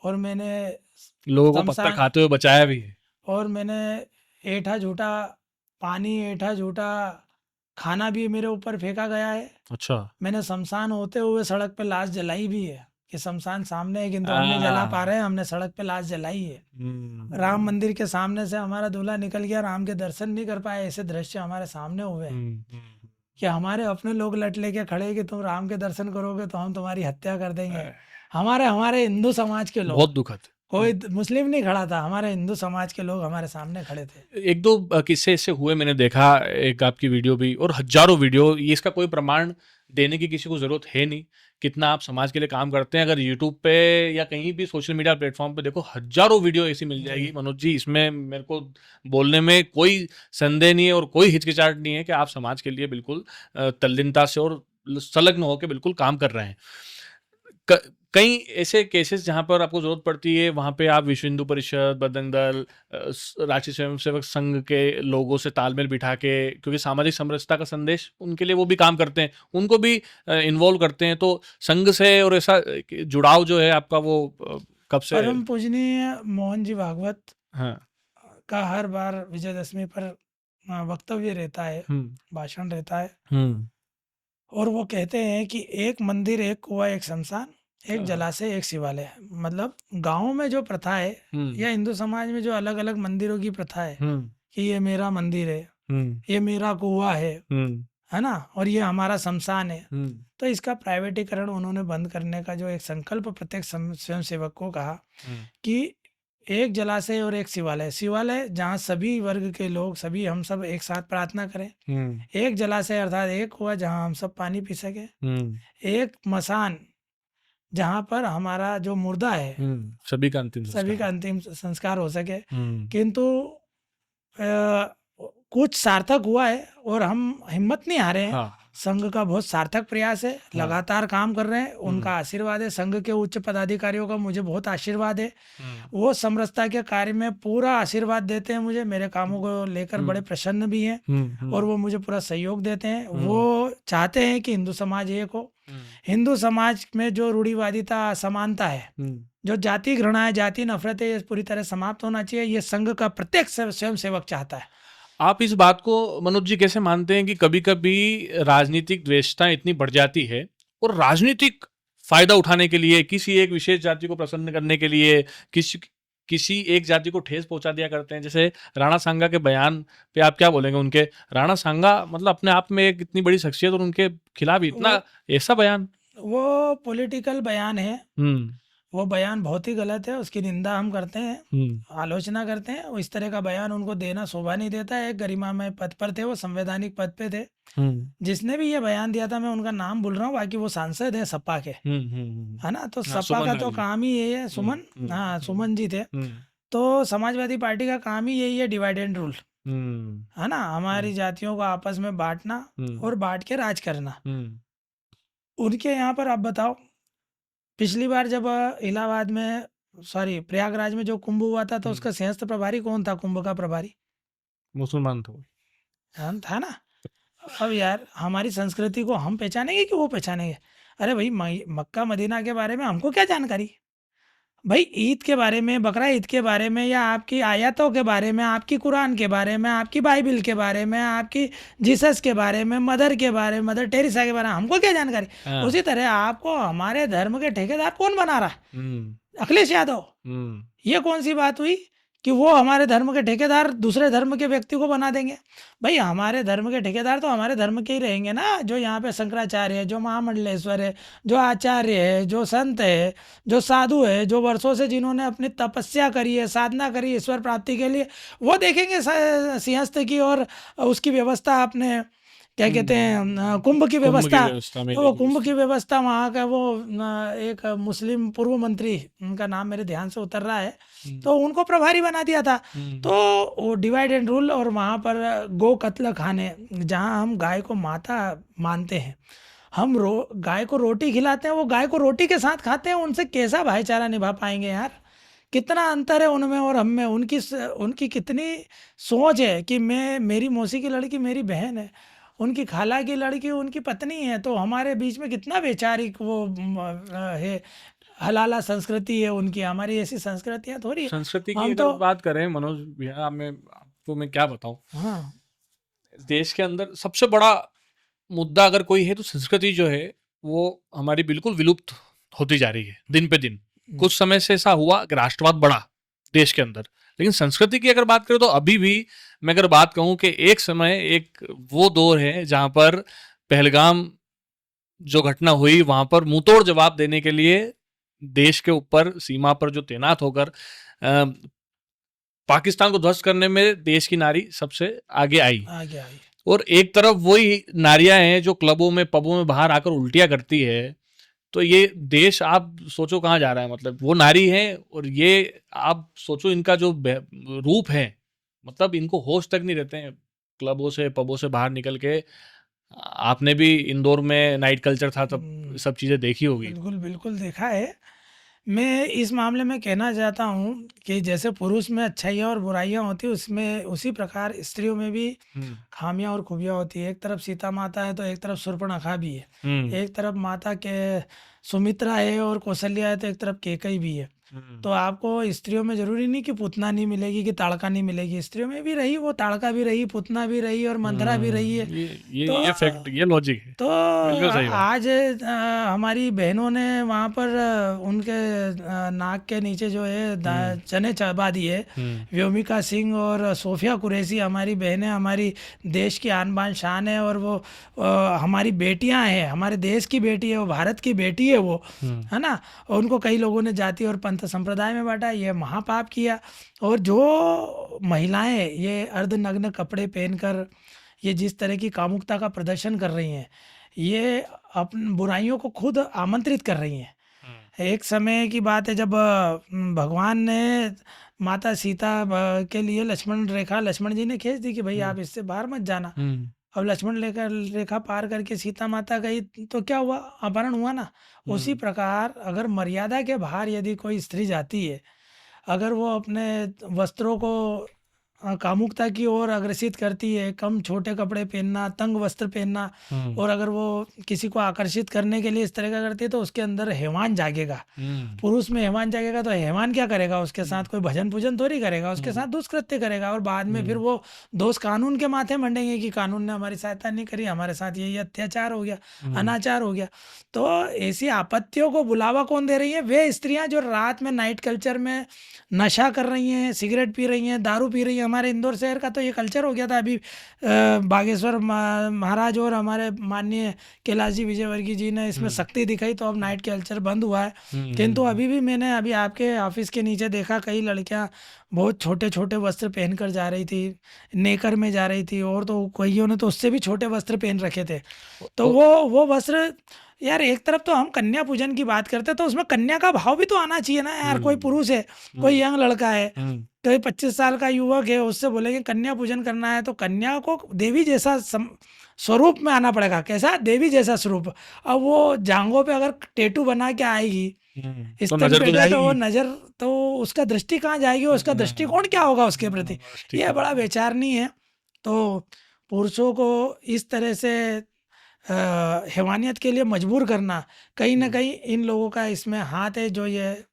और मैंने लोगों को पत्थर खाते हुए बचाया भी है, और मैंने ऐठा झूठा पानी, ऐठा झूठा खाना भी मेरे ऊपर फेंका गया है। अच्छा। मैंने शमशान होते हुए सड़क पे लाश जलाई भी है, कि शमशान सामने है किंतु हम नहीं जला पा रहे हैं, हमने सड़क पे लाश जलाई है। राम मंदिर के सामने से हमारा दूल्हा निकल गया, राम के दर्शन नहीं कर पाए, ऐसे दृश्य हमारे सामने हुए हैं कि हमारे अपने लोग लट लेके खड़े कि तुम राम के दर्शन करोगे तो हम तुम्हारी हत्या कर देंगे। हमारे हिंदू समाज के लोग, बहुत दुखद, कोई मुस्लिम नहीं खड़ा था, हमारे हिंदू समाज के लोग हमारे सामने खड़े थे। एक दो किस्से ऐसे हुए, मैंने देखा, एक आपकी वीडियो भी और हजारों वीडियो। ये इसका कोई प्रमाण देने की किसी को जरूरत है नहीं, कितना आप समाज के लिए काम करते हैं। अगर यूट्यूब पे या कहीं भी सोशल मीडिया प्लेटफॉर्म पे देखो, हजारों वीडियो ऐसी मिल जाएगी मनोज जी। इसमें मेरे को बोलने में कोई संदेह नहीं है और कोई हिचकिचाहट नहीं है कि आप समाज के लिए बिल्कुल तल्लीनता से और संलग्न होकर बिल्कुल काम कर रहे हैं। कई ऐसे केसेस जहां पर आपको जरूरत पड़ती है, वहां पे आप विश्व हिंदू परिषद, बजरंग दल, राष्ट्रीय स्वयंसेवक संघ के लोगों से तालमेल बिठा के, क्योंकि सामाजिक समरसता का संदेश उनके लिए वो भी काम करते हैं, उनको भी इन्वॉल्व करते हैं। तो संघ से और ऐसा जुड़ाव जो है आपका, वो कब से? परम पूजनीय मोहन जी भागवत का हर बार विजयदशमी पर वक्तव्य रहता है, भाषण रहता है, और वो कहते हैं कि एक मंदिर, एक कुआं, एक शमशान, एक जलाशय, एक शिवालय। मतलब गांव में जो प्रथा है या हिंदू समाज में जो अलग अलग मंदिरों की प्रथा है, कि ये मेरा मंदिर है, ये मेरा कुआं है ना, और ये हमारा शमशान है, तो इसका प्राइवेटीकरण उन्होंने बंद करने का जो एक संकल्प प्रत्येक स्वयंसेवक को कहा कि एक जलाशय और एक शिवालय। शिवालय जहाँ सभी वर्ग के लोग, सभी हम सब एक साथ प्रार्थना करें। एक जलाशय अर्थात एक कुआं जहाँ हम सब पानी पी सके। एक मसान जहाँ पर हमारा जो मुर्दा है सभी का अंतिम संस्कार हो सके। किंतु कुछ सार्थक हुआ है और हम हिम्मत नहीं हारे हैं। संघ का बहुत सार्थक प्रयास है, लगातार काम कर रहे हैं, उनका आशीर्वाद है। संघ के उच्च पदाधिकारियों का मुझे बहुत आशीर्वाद है, वो समरसता के कार्य में पूरा आशीर्वाद देते हैं मुझे, मेरे कामों को लेकर बड़े प्रसन्न भी हैं, और वो मुझे पूरा सहयोग देते हैं। वो चाहते हैं कि हिंदू समाज एक हो। हिंदू समाज में जो रूढ़िवादिता, असमानता है, जो जाति घृणा है, जाति नफरत है, ये पूरी तरह समाप्त होना चाहिए। ये संघ का प्रत्येक स्वयंसेवक चाहता है, आप इस बात को मनोज जी कैसे मानते हैं कि कभी-कभी राजनीतिक द्वेषता इतनी बढ़ जाती है और राजनीतिक फायदा उठाने के लिए किसी एक विशेष जाति को प्रसन्न करने के लिए किसी किसी एक जाति को ठेस पहुंचा दिया करते हैं। जैसे राणा सांगा के बयान पे आप क्या बोलेंगे? उनके राणा सांगा मतलब अपने आप में एक इतनी बड़ी शख्सियत और उनके खिलाफ इतना ऐसा बयान। वो पॉलिटिकल बयान है, वो बयान बहुत ही गलत है, उसकी निंदा हम करते हैं, आलोचना करते हैं। इस तरह का बयान उनको देना शोभा नहीं देता है। एक गरिमामय पद पर थे, वो संवैधानिक पद पे थे। जिसने भी ये बयान दिया था, मैं उनका नाम भूल रहा हूँ, बाकी वो सांसद है सपा के, है ना। तो हाँ, सपा सुमन का तो जी। काम ही यही है, सुमन, हाँ सुमन जी थे। तो समाजवादी पार्टी का काम ही यही है, डिवाइड एंड रूल, है ना, हमारी जातियों को आपस में बांटना और बांट के राज करना। उनके यहाँ पर आप बताओ, पिछली बार जब इलाहाबाद में, सॉरी प्रयागराज में जो कुंभ हुआ था, तो उसका संयुक्त प्रभारी कौन था? कुंभ का प्रभारी मुसलमान था। हम था ना। अब यार हमारी संस्कृति को हम पहचानेंगे कि वो पहचानेंगे? अरे भाई, मक्का मदीना के बारे में हमको क्या जानकारी? भाई ईद के बारे में, बकरा ईद के बारे में, या आपकी आयतों के बारे में, आपकी कुरान के बारे में, आपकी बाइबिल के बारे में, आपकी जीसस के बारे में, मदर के बारे में, मदर टेरेसा के बारे में हमको क्या जानकारी? हाँ। उसी तरह आपको हमारे धर्म के ठेकेदार कौन बना रहा है? अखिलेश यादव। ये कौन सी बात हुई कि वो हमारे धर्म के ठेकेदार दूसरे धर्म के व्यक्ति को बना देंगे? भाई हमारे धर्म के ठेकेदार तो हमारे धर्म के ही रहेंगे ना। जो यहाँ पे शंकराचार्य है, जो महामंडलेश्वर है, जो आचार्य है, जो संत है, जो साधु है, जो वर्षों से जिन्होंने अपनी तपस्या करी है, साधना करी है ईश्वर प्राप्ति के लिए, वो देखेंगे सिंहस्थ की और उसकी व्यवस्था, अपने क्या कहते हैं, कुंभ की व्यवस्था। तो वो कुंभ की व्यवस्था वहाँ का वो एक मुस्लिम पूर्व मंत्री, उनका नाम मेरे ध्यान से उतर रहा है, तो उनको प्रभारी बना दिया था। तो वो डिवाइड एंड रूल, और वहाँ पर गौ कत्ल खाने, जहाँ हम गाय को माता मानते हैं, हम गाय को रोटी खिलाते हैं, वो गाय को रोटी के साथ खाते हैं, उनसे कैसा भाईचारा निभा पाएंगे यार? कितना अंतर है उनमें और हम में। उनकी कितनी सोच है कि मेरी मौसी की लड़की मेरी बहन है, उनकी खाला की लड़की उनकी पत्नी है। तो हमारे बीच में कितना वैचारिक वो है, हलाला संस्कृति है उनकी। हमारी ऐसी संस्कृतियाँ थोड़ी है। संस्कृति की हम अगर तो बात करें मनोज भैया, आपको मैं क्या बताऊं, हाँ, देश के अंदर सबसे बड़ा मुद्दा अगर कोई है तो संस्कृति जो है वो हमारी बिल्कुल विलुप्त होती जा रही है दिन पे दिन। कुछ समय से ऐसा हुआ कि राष्ट्रवाद बढ़ा देश के अंदर, लेकिन संस्कृति की अगर बात करें तो अभी भी मैं अगर बात कहूं कि एक समय, एक वो दौर है जहां पर पहलगाम जो घटना हुई, वहां पर मुंहतोड़ जवाब देने के लिए देश के ऊपर सीमा पर जो तैनात होकर पाकिस्तान को ध्वस्त करने में देश की नारी सबसे आगे आई। और एक तरफ वही नारियां हैं जो क्लबों में, पबों में बाहर आकर उल्टियां करती है। तो ये देश आप सोचो कहाँ जा रहा है। मतलब वो नारी है और ये आप सोचो इनका जो रूप है, मतलब इनको होश तक नहीं रहते हैं क्लबों से, पबों से बाहर निकल के। आपने भी इंदौर में नाइट कल्चर था, तब सब चीज़ें देखी होगी। बिल्कुल बिल्कुल देखा है। मैं इस मामले में कहना चाहता हूँ कि जैसे पुरुष में अच्छाइयाँ और बुराइयाँ होती है, उसमें उसी प्रकार स्त्रियों में भी खामियां और खूबियाँ होती है। एक तरफ सीता माता है तो एक तरफ शूर्पणखा भी है। एक तरफ माता के सुमित्रा है और कौशल्या है, तो एक तरफ कैकई भी है। तो आपको स्त्रियों में जरूरी नहीं कि पूतना नहीं मिलेगी, कि ताड़का नहीं मिलेगी। स्त्रियों में भी रही, वो ताड़का भी रही, पूतना भी रही और मंथरा भी रही है। ये फैक्ट, ये लॉजिक है। तो आज हमारी बहनों ने वहाँ पर उनके नाक के नीचे जो है चने चबा दिए। व्योमिका सिंह और सोफिया कुरैशी हमारी बहनें, हमारी देश की आन बान शान है, और वो हमारी बेटियां हैं, हमारे देश की बेटी है, वो भारत की बेटी है, वो है ना। और उनको कई लोगों ने जाति और पंथ संप्रदाय में बांटा, ये महापाप किया। और जो महिलाएं ये अर्धनग्न कपड़े पहनकर ये जिस तरह की कामुकता का प्रदर्शन कर रही हैं, ये अपन बुराइयों को खुद आमंत्रित कर रही हैं। एक समय की बात है जब भगवान ने माता सीता के लिए लक्ष्मण जी ने खींच दी कि भाई आप इससे बाहर मत जाना। अब लक्ष्मण लेकर रेखा पार करके सीता माता गई तो क्या हुआ? अपहरण हुआ ना। उसी प्रकार अगर मर्यादा के बाहर यदि कोई स्त्री जाती है, अगर वो अपने वस्त्रों को कामुकता की ओर अग्रसित करती है। कम छोटे कपड़े पहनना, तंग वस्त्र पहनना, और अगर वो किसी को आकर्षित करने के लिए इस तरह का करती है तो उसके अंदर हैवान जागेगा। पुरुष में हैवान जागेगा तो हैवान क्या करेगा, उसके साथ कोई भजन पूजन थोड़ी करेगा, उसके साथ दुष्कृत्य करेगा, और बाद में फिर वो दोष कानून के माथे मंडेंगे कि कानून ने हमारी सहायता नहीं करी, हमारे साथ ये अत्याचार हो गया, अनाचार हो गया। तो ऐसी आपत्तियों को बुलावा कौन दे रही है? वे स्त्रियां जो रात में नाइट कल्चर में नशा कर रही हैं, सिगरेट पी रही हैं, दारू पी रही हैं। हमारे इंदौर शहर का तो ये कल्चर हो गया था। अभी बागेश्वर महाराज और हमारे माननीय कैलाश जी विजयवर्गीय जी ने इसमें सख्ती दिखाई, तो अब नाइट कल्चर बंद हुआ है। किंतु अभी भी मैंने अभी आपके ऑफिस के नीचे देखा, कई लड़कियां बहुत छोटे छोटे वस्त्र पहनकर जा रही थी, नेकर में जा रही थी, और तो कईयों ने तो उससे भी छोटे वस्त्र पहन रखे थे। तो वो वस्त्र, यार एक तरफ तो हम कन्या पूजन की बात करते हैं, तो उसमें कन्या का भाव भी तो आना चाहिए ना यार। कोई पुरुष है, कोई यंग लड़का है, कोई 25 साल का युवक है, उससे बोलेंगे कन्या पूजन करना है, तो कन्या को देवी जैसा स्वरूप में आना पड़ेगा। कैसा? देवी जैसा स्वरूप। अब वो जांघों पे अगर टैटू बना के आएगी, इस तो तरह नजर तो पे, तो जाएगी। वो नजर, तो उसका दृष्टि कहाँ जाएगी, उसका दृष्टिकोण क्या होगा उसके प्रति? ये बड़ा विचारणीय है। तो पुरुषों को इस तरह से हैवानियत के लिए मजबूर करना, कहीं ना कहीं इन लोगों का इसमें हाथ है, जो ये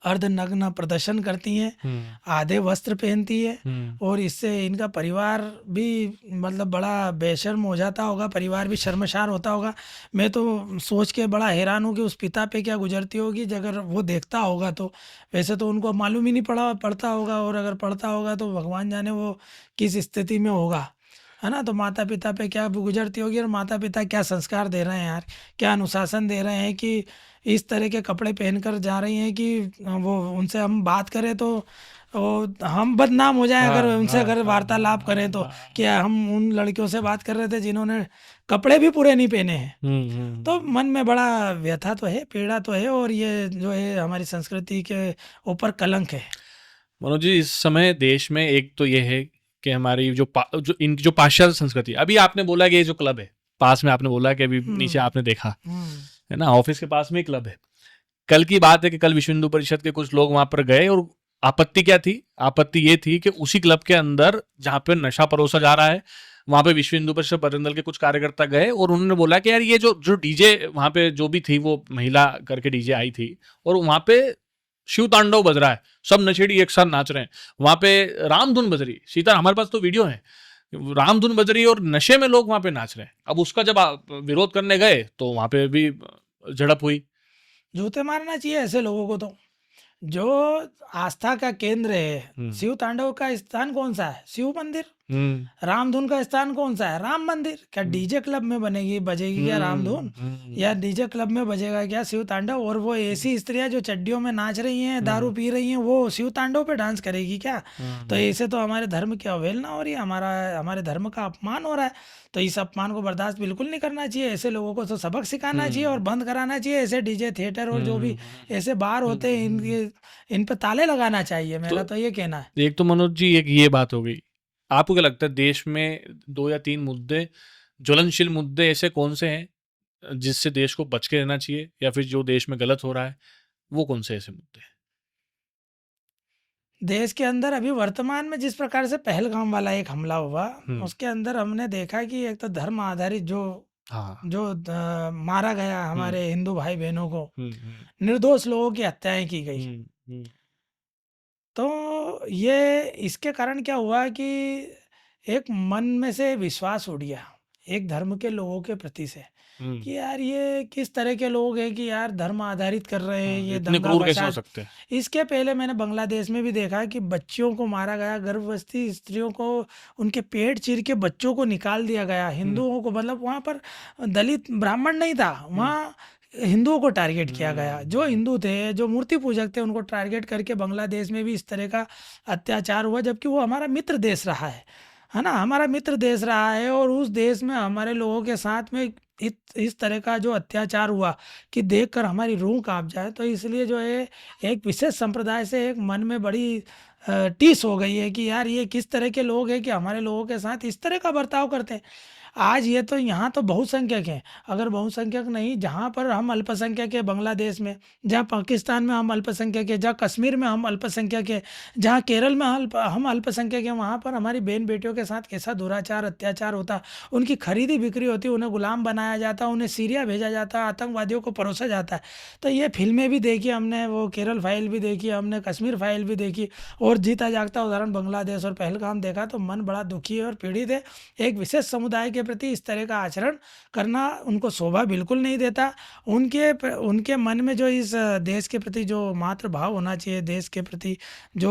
अर्धनग्न प्रदर्शन करती हैं, आधे वस्त्र पहनती है, और इससे इनका परिवार भी मतलब बड़ा बेशर्म हो जाता होगा, परिवार भी शर्मसार होता होगा। मैं तो सोच के बड़ा हैरान हूँ कि उस पिता पे क्या गुजरती होगी अगर वो देखता होगा। तो वैसे तो उनको मालूम ही नहीं पड़ता होगा, और अगर पड़ता होगा तो भगवान जाने वो किस स्थिति में होगा, है ना। तो माता पिता पे क्या गुजरती होगी, और माता पिता क्या संस्कार दे रहे हैं यार, क्या अनुशासन दे रहे हैं कि इस तरह के कपड़े पहनकर जा रही हैं कि वो उनसे हम बात करें तो वो हम बदनाम हो जाएं, अगर उनसे अगर वार्तालाप करें तो। क्या हम उन लड़कियों से बात कर रहे थे जिन्होंने कपड़े भी पूरे नहीं पहने हैं। तो मन में बड़ा व्यथा तो है, पीड़ा तो है, और ये जो है हमारी संस्कृति के ऊपर कलंक है। मनोज जी, इस समय देश में एक तो ये है कि हमारी जो इनकी जो पाश्चात्य संस्कृति, अभी आपने बोला कि ये जो क्लब है पास में, आपने बोला कि अभी नीचे आपने देखा है ना, ऑफिस के पास में ही क्लब है। कल की बात है कि कल विश्व हिंदू परिषद के कुछ लोग वहां पर गए, और आपत्ति क्या थी? आपत्ति ये थी कि उसी क्लब के अंदर जहां पे नशा परोसा जा रहा है, वहां पे विश्व हिंदू परिषद बजरंग दल के कुछ कार्यकर्ता गए, और उन्होंने बोला कि यार ये जो डीजे वहां पे जो भी थी, वो महिला करके डीजे आई थी, और वहां पे शिव तांडव बज रहा है, सब नशेड़ी एक साथ नाच रहे हैं, वहां पे रामधुन बज रही, सीता हमारे पास तो वीडियो है, रामधुन बज रही और नशे में लोग वहां पे नाच रहे हैं। अब उसका जब आप विरोध करने गए तो वहां पे भी झड़प हुई। जूते मारना चाहिए ऐसे लोगों को। तो जो आस्था का केंद्र है, शिव तांडव का स्थान कौन सा है? शिव मंदिर। रामधुन का स्थान कौन सा है? राम मंदिर। क्या डीजे क्लब में बजेगी क्या रामधुन, या डीजे क्लब में बजेगा क्या शिव तांडव? और वो ऐसी स्त्रियां जो चड्डियों में नाच रही हैं, दारू पी रही हैं, वो शिव तांडव पे डांस करेगी क्या? तो ऐसे तो हमारे धर्म की अवहेलना हो रही है, हमारे धर्म का अपमान हो रहा है। तो इस अपमान को बर्दाश्त बिल्कुल नहीं करना चाहिए। ऐसे लोगों को तो सबक सिखाना चाहिए और बंद कराना चाहिए। ऐसे डीजे थिएटर और जो भी ऐसे बार होते हैं, इन पे ताले लगाना चाहिए, मेरा तो ये कहना है। एक तो मनोज जी, एक ये बात हो गई। आपको क्या लगता है देश में 2 या 3 मुद्दे, ज्वलनशील मुद्दे ऐसे कौन से हैं जिससे देश को बच के रहना चाहिए, या फिर जो देश में गलत हो रहा है वो कौन से ऐसे मुद्दे हैं? देश के अंदर अभी वर्तमान में जिस प्रकार से पहलगाम वाला एक हमला हुआ, उसके अंदर हमने देखा कि एक तो धर्म आधारित जो मारा गया हमारे हिंदू भाई बहनों को, निर्दोष लोगों की हत्याएं की गई। तो ये इसके कारण क्या हुआ कि एक मन में से विश्वास उड़ गया एक धर्म के लोगों के प्रति से, कि यार ये किस तरह के लोग हैं कि यार धर्म आधारित कर रहे हैं, ये इतने दंगा क्रूर कैसे हो फसाद। सकते हैं? इसके पहले मैंने बांग्लादेश में भी देखा कि बच्चियों को मारा गया, गर्भवती स्त्रियों को उनके पेट चीर के बच्चों को निकाल दिया गया। हिंदुओं को, मतलब वहाँ पर दलित ब्राह्मण नहीं था, वहाँ हिंदुओं को टारगेट किया गया। जो हिंदू थे, जो मूर्ति पूजक थे, उनको टारगेट करके बांग्लादेश में भी इस तरह का अत्याचार हुआ, जबकि वो हमारा मित्र देश रहा है ना, हमारा मित्र देश रहा है। और उस देश में हमारे लोगों के साथ में इस तरह का जो अत्याचार हुआ कि देखकर हमारी रूह कांप जाए। तो इसलिए जो है एक विशेष संप्रदाय से एक मन में बड़ी टीस हो गई है कि यार ये किस तरह के लोग हैं कि हमारे लोगों के साथ इस तरह का बर्ताव करते हैं। आज ये तो यहाँ तो बहुसंख्यक हैं, अगर बहुसंख्यक नहीं, जहाँ पर हम अल्पसंख्यक है बांग्लादेश में, जहाँ पाकिस्तान में हम अल्पसंख्यक है, जहाँ कश्मीर में हम अल्पसंख्यक है, जहाँ केरल में हम अल्पसंख्यक हैं, वहाँ पर हमारी बहन बेटियों के साथ कैसा दुराचार अत्याचार होता, उनकी खरीदी बिक्री होती, उन्हें गुलाम बनाया जाता, उन्हें सीरिया भेजा जाता, आतंकवादियों को परोसा जाता है। तो ये फिल्में भी देखी हमने, वो केरल फाइल भी देखी हमने, कश्मीर फाइल भी देखी, और जीता जागता उदाहरण बांग्लादेश और पहलगाम देखा, तो मन बड़ा दुखी है और पीड़ित है। एक विशेष समुदाय के प्रति इस तरह का आचरण करना उनको शोभा बिल्कुल नहीं देता। उनके मन में जो इस देश के प्रति जो मातृ भाव होना चाहिए, देश के प्रति जो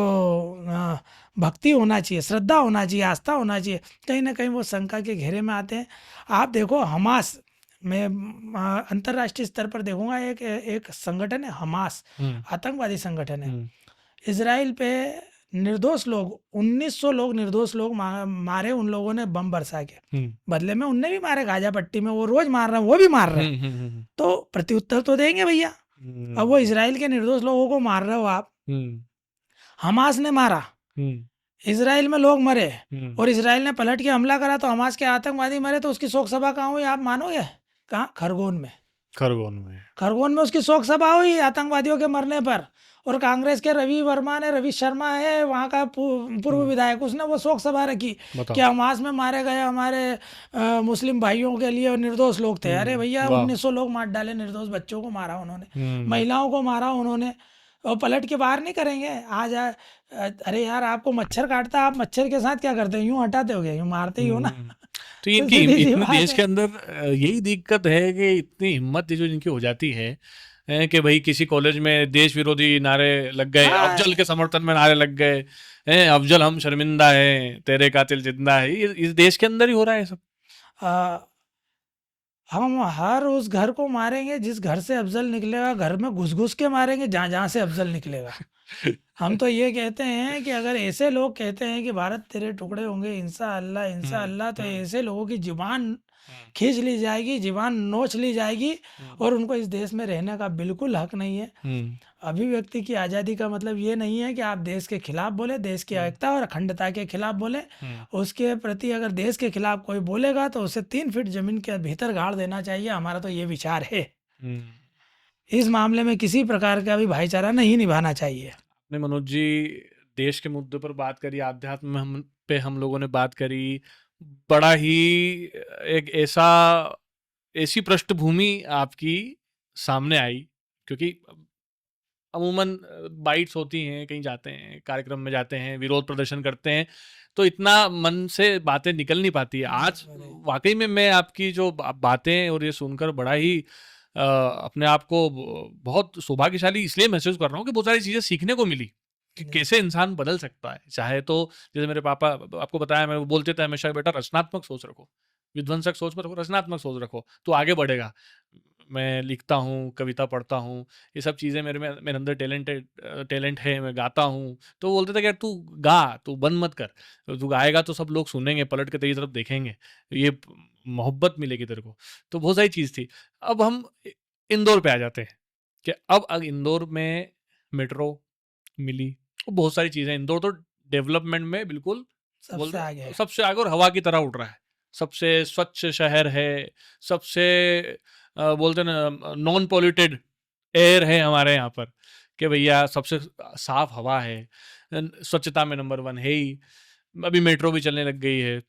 भक्ति होना चाहिए, श्रद्धा होना चाहिए, आस्था होना चाहिए, कहीं ना कहीं वो शंका के घेरे में आते हैं। आप देखो हमास, मैं अंतर्राष्ट्रीय स्तर पर देखूंगा, एक संगठन है हमास, आतंकवादी संगठन है। इजराइल पे निर्दोष लोग, 1900 लोग निर्दोष लोग मारे उन लोगों ने बम बरसा के, बदले में उनने भी मारे गाजा पट्टी में, वो रोज मार रहे हैं, वो भी मार रहे हैं, तो प्रत्युत्तर तो देंगे भैया। अब वो इजराइल के निर्दोष लोगों को मार रहे हो आप, हमास ने मारा, इजराइल में लोग मरे, और इजराइल ने पलट के हमला करा तो हमास के आतंकवादी मरे, तो उसकी शोक सभा कहाँ हुई आप मानोगे? कहाँ? खरगोन में उसकी शोक सभा हुई आतंकवादियों के मरने पर, और कांग्रेस के रवि शर्मा है वहाँ का पूर्व विधायक, उसने वो शोक सभा रखी कि हमास में मारे गए हमारे मुस्लिम भाइयों के लिए और निर्दोष लोग थे। अरे भैया 1900 लोग मार डाले, निर्दोष बच्चों को मारा उन्होंने, महिलाओं को मारा उन्होंने, और पलट के बाहर नहीं करेंगे। आज अरे यार आपको मच्छर काटता, आप मच्छर के साथ क्या करते हो? यूं हटाते हो क्या? यूं मारते ही हो ना। तो इनकी इतने देश के अंदर यही दिक्कत है कि इतनी हिम्मत जो इनकी हो जाती है कि भाई किसी कॉलेज में देश विरोधी नारे लग गए, अफजल के समर्थन में नारे लग गए, अफजल हम शर्मिंदा है, तेरे कातिल जिंदा है। इस देश के अंदर ही हो रहा है सब। हम हर उस घर को मारेंगे जिस घर से अफजल निकलेगा, घर में घुस घुस के मारेंगे जहाँ जहाँ से अफजल निकलेगा। हम तो ये कहते हैं कि अगर ऐसे लोग कहते हैं कि भारत तेरे टुकड़े होंगे इंशाअल्लाह, तो ऐसे लोगों की जुबान खींच ली जाएगी, जुबान नोच ली जाएगी, और उनको इस देश में रहने का बिल्कुल हक नहीं है। अभिव्यक्ति की आज़ादी का मतलब ये नहीं है कि आप देश के खिलाफ बोले, देश की एकता और अखंडता के खिलाफ बोले। उसके प्रति अगर देश के खिलाफ कोई बोलेगा तो उसे 3 फीट जमीन के भीतर गाड़ देना चाहिए। हमारा तो ये विचार है। इस मामले में किसी प्रकार का भी भाईचारा नहीं निभाना चाहिए। आपने मनोज जी देश के मुद्दे पर बात करी, आध्यात्म पे हम लोगों ने बात करी, बड़ा ही एक ऐसी पृष्ठभूमि आपकी सामने आई, क्योंकि अमूमन बाइट्स होती हैं, कहीं जाते हैं, कार्यक्रम में जाते हैं, विरोध प्रदर्शन करते हैं, तो इतना मन से बातें निकल नहीं पाती है। आज वाकई में मैं आपकी जो बातें और ये सुनकर बड़ा ही अपने आप को बहुत सौभाग्यशाली इसलिए महसूस कर रहा हूँ कि बहुत सारी चीज़ें सीखने को मिली कि कैसे इंसान बदल सकता है। चाहे तो जैसे मेरे पापा आपको बताया, मैं बोलते थे हमेशा, बेटा रचनात्मक सोच रखो, विध्वंसक सोच पर रखो, रचनात्मक सोच रखो तो आगे बढ़ेगा। मैं लिखता हूँ, कविता पढ़ता हूँ, ये सब चीज़ें मेरे अंदर टैलेंट है, मैं गाता हूँ। तो बोलते थे कि यार तू गा, तू बंद मत कर, तू गाएगा तो सब लोग सुनेंगे, पलट के तेरी तरफ देखेंगे, ये मोहब्बत मिलेगी तेरे को। तो बहुत सारी चीज़ थी। अब हम इंदौर पे आ जाते हैं कि अब इंदौर में मेट्रो मिली, बहुत सारी चीज़ें। इंदौर तो डेवलपमेंट में बिल्कुल सबसे आगे और हवा की तरह उड़ रहा है, सबसे स्वच्छ शहर है, सबसे बोलते ना नॉन पॉल्यूटेड एयर है हमारे यहाँ पर, कि भैया सबसे साफ हवा है, स्वच्छता में नंबर 1 है ही। अभी मेट्रो भी चलने लग गई है।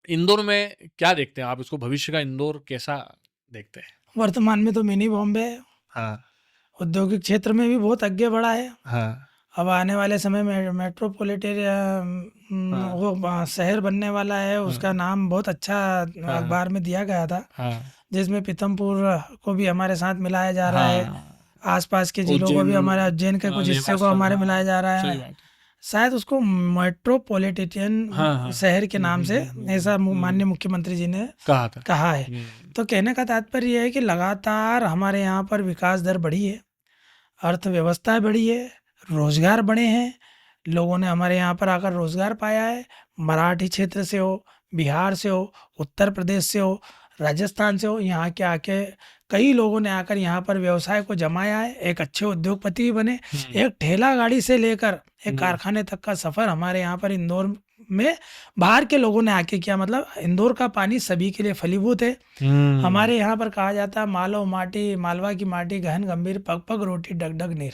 इंदौर में क्या देखते हैं आप, इसको भविष्य का इंदौर कैसा देखते हैं? वर्तमान में तो मिनी बॉम्बे है। हाँ। औद्योगिक क्षेत्र में भी बहुत आगे बढ़ा है। हाँ। अब आने वाले समय में मेट्रोपॉलिटन वो शहर बनने वाला है, उसका नाम बहुत अच्छा अखबार में दिया गया था, जिसमें पीथमपुर को भी हमारे साथ मिलाया जा रहा है, आसपास के जिलों को भी, हमारे उज्जैन के कुछ हिस्से को हमारे मिलाया जा रहा है। शायद उसको मेट्रोपॉलिटन शहर के नाम से ऐसा माननीय मुख्यमंत्री जी ने कहा है। तो कहने का तात्पर्य यह है कि लगातार हमारे यहाँ पर विकास दर बढ़ी है, अर्थव्यवस्था बढ़ी है, रोजगार बढ़े हैं, लोगों ने हमारे यहाँ पर आकर रोजगार पाया है। मराठी क्षेत्र से हो, बिहार से हो, उत्तर प्रदेश से हो, राजस्थान से हो, यहाँ के आके कई लोगों ने आकर यहाँ पर व्यवसाय को जमाया है, एक अच्छे उद्योगपति भी बने। एक ठेला गाड़ी से लेकर एक कारखाने तक का सफ़र हमारे यहाँ पर इंदौर में बाहर के लोगों ने आके किया। मतलब इंदौर का पानी सभी के लिए फलीभूत है। हमारे यहाँ पर कहा जाता है मालो माटी, मालवा की माटी गहन गंभीर, पग पग रोटी डग डग नीर।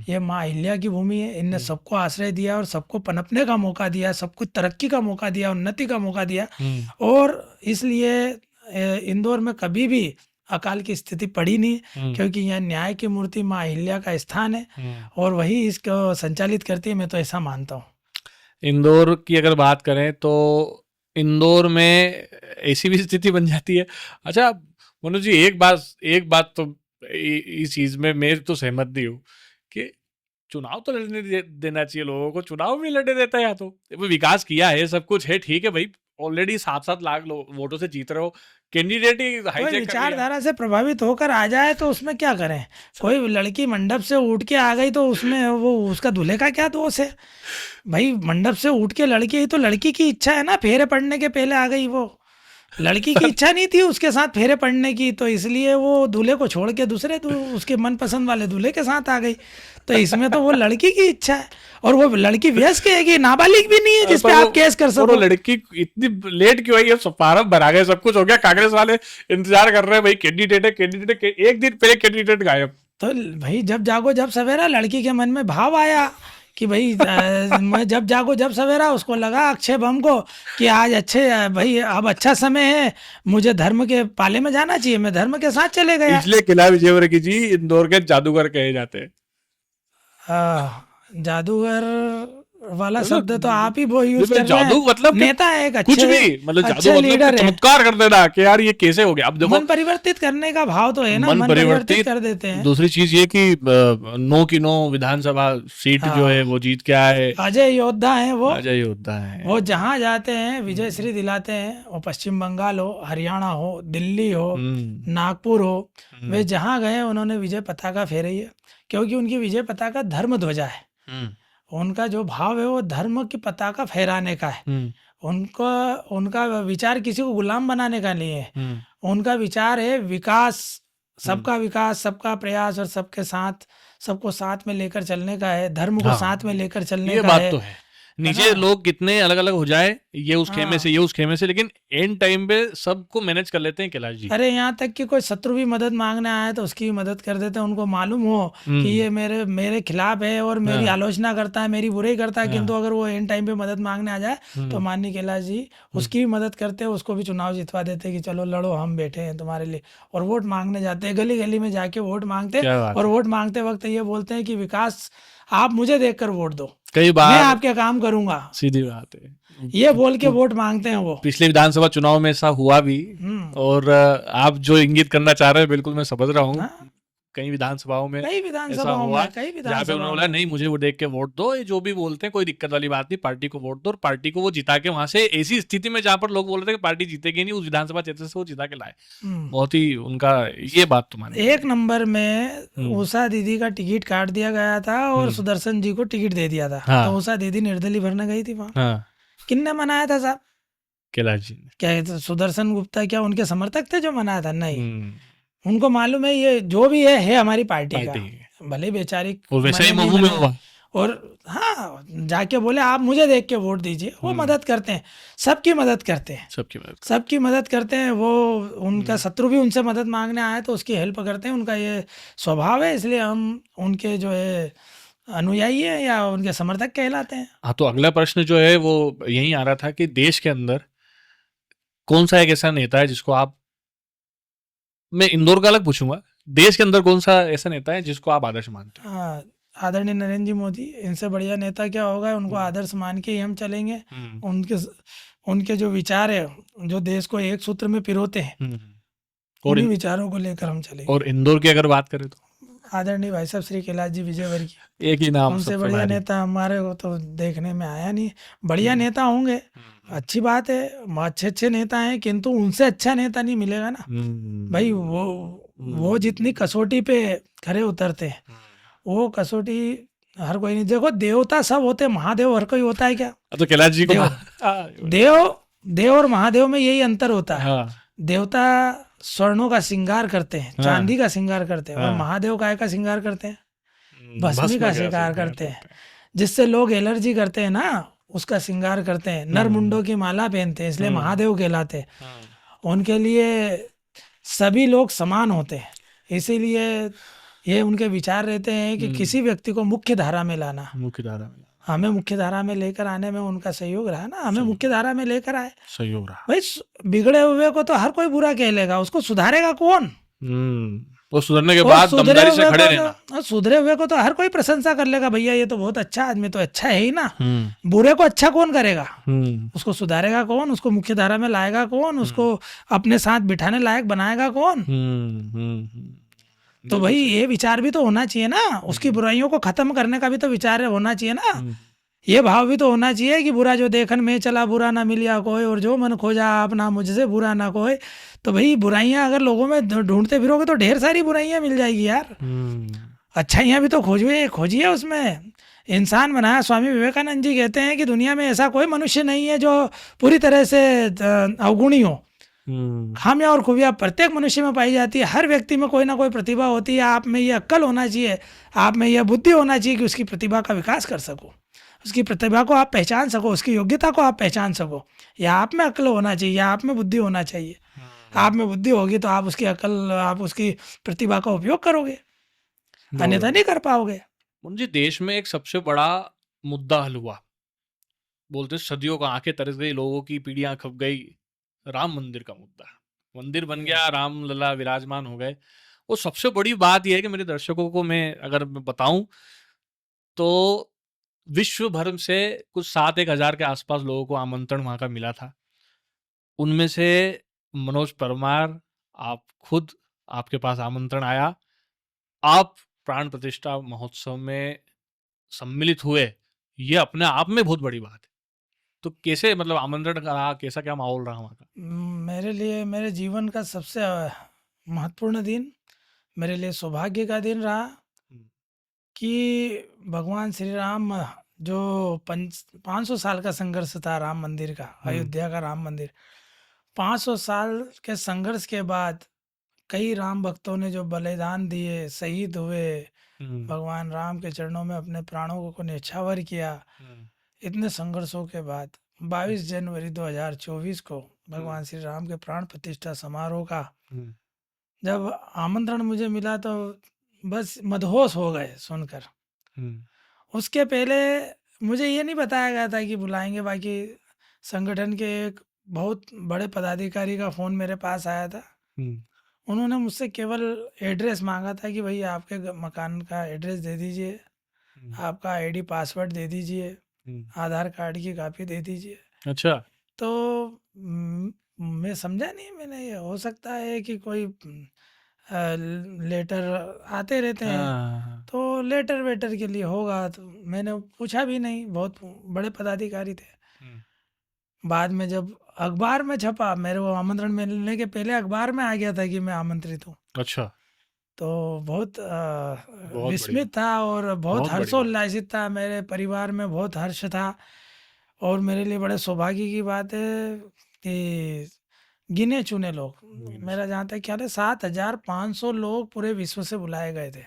ये माँ अहिल्या की भूमि है। इनने सबको आश्रय दिया और सबको पनपने का मौका दिया, सबको तरक्की का मौका दिया, उन्नति का मौका दिया। और इसलिए इंदौर में कभी भी अकाल की स्थिति पड़ी नहीं, क्योंकि यहाँ न्याय की मूर्ति माँ अहिल्या का स्थान है और वही इसको संचालित करती है। मैं तो ऐसा मानता हूँ। इंदौर की अगर बात करें तो इंदौर में ऐसी भी स्थिति बन जाती है। अच्छा मनोज जी, एक बात तो इस चीज में मैं तो सहमत भी हूँ कि चुनाव तो लड़ने देना चाहिए लोगों को। चुनाव भी लड़ने देता है, या तो वो विकास किया है, सब कुछ है, ठीक है भाई, ऑलरेडी 7-7 लाख वोटों से जीत रहे हो, कैंडिडेट ही कोई हाईजैक कर लिया। विचारधारा से प्रभावित होकर आ जाए तो उसमें क्या करें। कोई लड़की मंडप से उठ के आ गई तो उसमें वो उसका दूल्हे का क्या दोष है भाई। मंडप से उठ के लड़की आई तो लड़की की इच्छा है ना, फेरे पड़ने के पहले आ गई। वो लड़की की इच्छा नहीं थी उसके साथ फेरे पड़ने की, तो इसलिए वो दूल्हे को छोड़ के दूसरे उसके मनपसंद वाले दूल्हे के साथ आ गई। तो इसमें तो वो लड़की की इच्छा है, और वो लड़की वयस्क है कि नाबालिग भी नहीं है जिसपे आप केस कर सको। वो लड़की इतनी लेट क्यों आई? फार्म भरा गया, सब कुछ हो गया, कांग्रेस वाले इंतजार कर रहे हैं भाई, कैंडिडेट है, एक दिन पहले कैंडिडेट गायब। तो भाई जब जागो जब सवेरा, लड़की के मन में भाव आया कि भाई मैं जब जागो जब सवेरा, उसको लगा अक्षय बम को कि आज अच्छे भाई अब अच्छा समय है, मुझे धर्म के पाले में जाना चाहिए, मैं धर्म के साथ चले गया। इसलिए किला विजयवर्गीय जी इंदौर के जादूगर कहे जाते हैं। जादूगर वाला शब्द तो आप ही वो यूज कर रहे जादू हैं। मतलब नेता है एक कुछ भी, मतलब जादू मतलब चमत्कार कर देना कि यार ये कैसे हो गया। अब देखो, मन परिवर्तित करने का भाव तो है ना, मन परिवर्तित कर देते हैं। दूसरी चीज ये कि 9 की 9 विधानसभा सीट जो है वो जीत के आए। अजय योद्धा है वो, अजय योद्धा है। वो जहाँ जाते हैं विजय श्री दिलाते हैं। वो पश्चिम बंगाल हो, हरियाणा हो, दिल्ली हो, नागपुर हो, वे जहाँ गए उन्होंने विजय पताका फहराई है, क्योंकि उनकी विजय पताका धर्म ध्वजा है। उनका जो भाव है वो धर्म की पताका फहराने का है। उनका विचार किसी को गुलाम बनाने का नहीं है। उनका विचार है विकास, सबका विकास, सबका प्रयास और सबके साथ, सबको साथ में लेकर चलने का है, धर्म को साथ में लेकर चलने का बात है। तो है। नीचे लोग कितने अलग अलग हो जाए, ये उस खेमे से, ये उस खेमे से, लेकिन एंड टाइम पे सबको मैनेज कर लेते हैं कैलाश जी। अरे यहाँ तक कि कोई शत्रु भी मदद मांगने आए तो उसकी भी मदद कर देते हैं। उनको मालूम हो कि ये मेरे खिलाफ है और मेरी आलोचना करता है, मेरी बुराई करता है, किंतु अगर वो एंड टाइम पे मदद मांगने आ जाए तो माननीय कैलाश जी उसकी भी मदद करते हैं, उसको भी चुनाव जितवा देते हैं कि चलो लड़ो, हम बैठे हैं तुम्हारे लिए। और वोट मांगने जाते हैं, गली गली में जाके वोट मांगते हैं, और वोट मांगते वक्त ये बोलते हैं कि विकास आप मुझे देखकर वोट दो, कई बार मैं आपके काम करूंगा, सीधी बात है, ये बोल के वोट मांगते हैं वो। पिछले विधानसभा चुनाव में ऐसा हुआ भी। और आप जो इंगित करना चाह रहे हैं बिल्कुल मैं समझ रहा हूँ। कई विधानसभाओं में कई विधानसभाओं जहाँ पे उन्होंने बोला नहीं मुझे वो देख के वोट दो, ये जो भी बोलते हैं कोई दिक्कत वाली बात नहीं, पार्टी को वोट दो, और पार्टी को वो जिता के वहां से, ऐसी स्थिति में जहाँ पर लोग बोल रहे थे कि पार्टी जीतेगी नहीं, उस विधानसभा क्षेत्र से वो जिता के लाए। बहुत ही उनका ये बात तो माने। 1 नंबर में उषा दीदी का टिकट काट दिया गया था और सुदर्शन जी को टिकट दे दिया था। तो उषा दीदी निर्दलीय भरने गई थी वहाँ। किन्ने मनाया था साहब? कैलाश जी ने। क्या सुदर्शन गुप्ता क्या उनके समर्थक थे जो मनाया था? नहीं, उनको मालूम है ये जो भी है हमारी पार्टी का, भले बेचारी वैसे ही महू में हुआ। और हाँ, जाके बोले आप मुझे देख के वोट दीजिए। वो मदद करते हैं, सबकी मदद करते हैं, सबकी मदद करते हैं। वो उनका शत्रु भी उनसे मदद मांगने आए तो उसकी हेल्प करते हैं, उनका ये स्वभाव है, इसलिए हम उनके जो है अनुयायी है या उनके समर्थक कहलाते हैं। हाँ, तो अगला प्रश्न जो है वो यही आ रहा था कि देश के अंदर कौन सा एक ऐसा नेता है जिसको आप, मैं इंदौर का अलग पूछूंगा, देश के अंदर कौन सा ऐसा नेता है जिसको आप आदर्श मानते हैं? आदरणीय नरेंद्र जी मोदी, इनसे बढ़िया नेता क्या होगा। उनको आदर्श मान के ही हम चलेंगे। उनके जो विचार है जो देश को एक सूत्र में पिरोते हैं, उन्हीं विचारों को लेकर हम चलेंगे। और इंदौर की अगर बात करें तो आदरणीय भाई साहब श्री कैलाश जी विजयवर्गीय, एक ही नाम, उनसे बढ़िया नेता हमारे को तो देखने में आया नहीं। बढ़िया नेता होंगे, अच्छी बात है, अच्छे नेता हैं, किंतु उनसे अच्छा नेता नहीं मिलेगा ना भाई। वो जितनी कसौटी पे खरे उतरते हैं, वो कसौटी हर कोई नहीं। देखो देवता सब होते, महादेव हर कोई होता है क्या? तो कैलाश जी को देव और महादेव में यही अंतर होता है। देवता स्वर्णों का श्रृंगार करते हैं, चांदी का श्रृंगार करते हैं, और महादेव काय का श्रृंगार करते हैं? भस्मी का श्रृंगार करते हैं, जिससे लोग एलर्जी करते हैं ना, उसका श्रृंगार करते हैं, नर मुंडों की माला पहनते हैं, इसलिए महादेव कहलाते हैं। उनके लिए सभी लोग समान होते हैं, इसीलिए ये उनके विचार रहते हैं कि किसी व्यक्ति को मुख्य धारा में लाना, हमें मुख्य धारा में लेकर आने में उनका सहयोग रहा ना, हमें मुख्य धारा में लेकर आए, सहयोग रहा। भाई बिगड़े हुए को तो हर कोई बुरा कह लेगा, उसको सुधारेगा कौन? वो सुधरने के बाद दमदारी से खड़े रहना। सुधरे हुए को तो हर कोई प्रशंसा कर लेगा, भैया ये तो बहुत अच्छा आदमी, तो अच्छा है ही ना। बुरे को अच्छा कौन करेगा? उसको सुधारेगा कौन? उसको मुख्य धारा में लाएगा कौन? उसको अपने साथ बिठाने लायक बनाएगा कौन? तो भाई ये विचार भी तो होना चाहिए ना, उसकी बुराइयों को खत्म करने का भी तो विचार होना चाहिए ना, ये भाव भी तो होना चाहिए कि बुरा जो देखन में चला बुरा ना मिलिया कोई, और जो मन खोजा अपना मुझसे बुरा ना कोई। तो भाई बुराइयां अगर लोगों में ढूंढते फिरोगे तो ढेर सारी बुराइयां मिल जाएगी यार। अच्छाइयां भी तो खोजिए उसमें। इंसान बनाया, स्वामी विवेकानंद जी कहते हैं कि दुनिया में ऐसा कोई मनुष्य नहीं है जो पूरी तरह से अवगुणी हो। खामियां और खूबियां प्रत्येक मनुष्य में पाई जाती है, हर व्यक्ति में कोई ना कोई प्रतिभा होती है। आप में यह अक्ल होना चाहिए, आप में यह बुद्धि होना चाहिए कि उसकी प्रतिभा का विकास कर सको, उसकी प्रतिभा को आप पहचान सको, उसकी योग्यता को आप पहचान सको। या आप में अक्ल होना चाहिए, या आप में बुद्धि होना चाहिए। आप में बुद्धि होगी तो आप उसकी अक्ल, आप उसकी प्रतिभा का उपयोग करोगे, अन्यथा नहीं कर पाओगे। मुझे देश में एक सबसे बड़ा मुद्दा हल हुआ, बोलते सदियों का आंखें तरस गई, लोगों की पीढ़ियां खप गई, राम मंदिर का मुद्दा। मंदिर बन गया, राम लला विराजमान हो गए। वो सबसे बड़ी बात यह है कि मेरे दर्शकों को मैं अगर बताऊं तो विश्व भर से कुछ 7-1 हजार के आसपास लोगों को आमंत्रण वहां का मिला था। उनमें से मनोज परमार, आप खुद, आपके पास आमंत्रण आया, आप प्राण प्रतिष्ठा महोत्सव में सम्मिलित हुए, ये अपने आप में बहुत बड़ी बात है। तो कैसे, मतलब आमंत्रण का रहा, कैसा क्या माहौल रहा वहाँ का? मेरे लिए मेरे जीवन का सबसे महत्वपूर्ण दिन, मेरे लिए सौभाग्य का दिन रहा कि भगवान श्री राम जो 500 साल का संघर्ष था राम मंदिर का, अयोध्या का राम मंदिर, 500 साल के संघर्ष के बाद कई राम भक्तों ने जो बलिदान दिए, शहीद हुए, भगवान राम के चरणों में अपने प्राणों को न्यौछावर किया, इतने संघर्षों के बाद 22 जनवरी 2024 को भगवान श्री राम के प्राण प्रतिष्ठा समारोह का जब आमंत्रण मुझे मिला तो बस मदहोश हो गए सुनकर। उसके पहले मुझे ये नहीं बताया गया था कि बुलाएंगे। बाकी संगठन के एक बहुत बड़े पदाधिकारी का फ़ोन मेरे पास आया था। उन्होंने मुझसे केवल एड्रेस मांगा था कि भाई आपके मकान का एड्रेस दे दीजिए, आपका आईडी पासवर्ड दे दीजिए, आधार कार्ड की कॉपी दे दीजिए। अच्छा। तो मैं समझा नहीं, मैंने ये हो सकता है कि कोई लेटर आते रहते हैं तो लेटर वेटर के लिए होगा, तो मैंने पूछा भी नहीं, बहुत बड़े पदाधिकारी थे। बाद में जब अखबार में छपा, मेरे को आमंत्रण मिलने के पहले अखबार में आ गया था कि मैं आमंत्रित हूँ। अच्छा। तो बहुत विस्मित था और बहुत हर्षोल्लासित था, मेरे परिवार में बहुत हर्ष था। और मेरे लिए बड़े सौभाग्य की बात है कि गिने चुने लोग, मेरा जहाँ तक ख्याल है 7,500 लोग पूरे विश्व से बुलाए गए थे।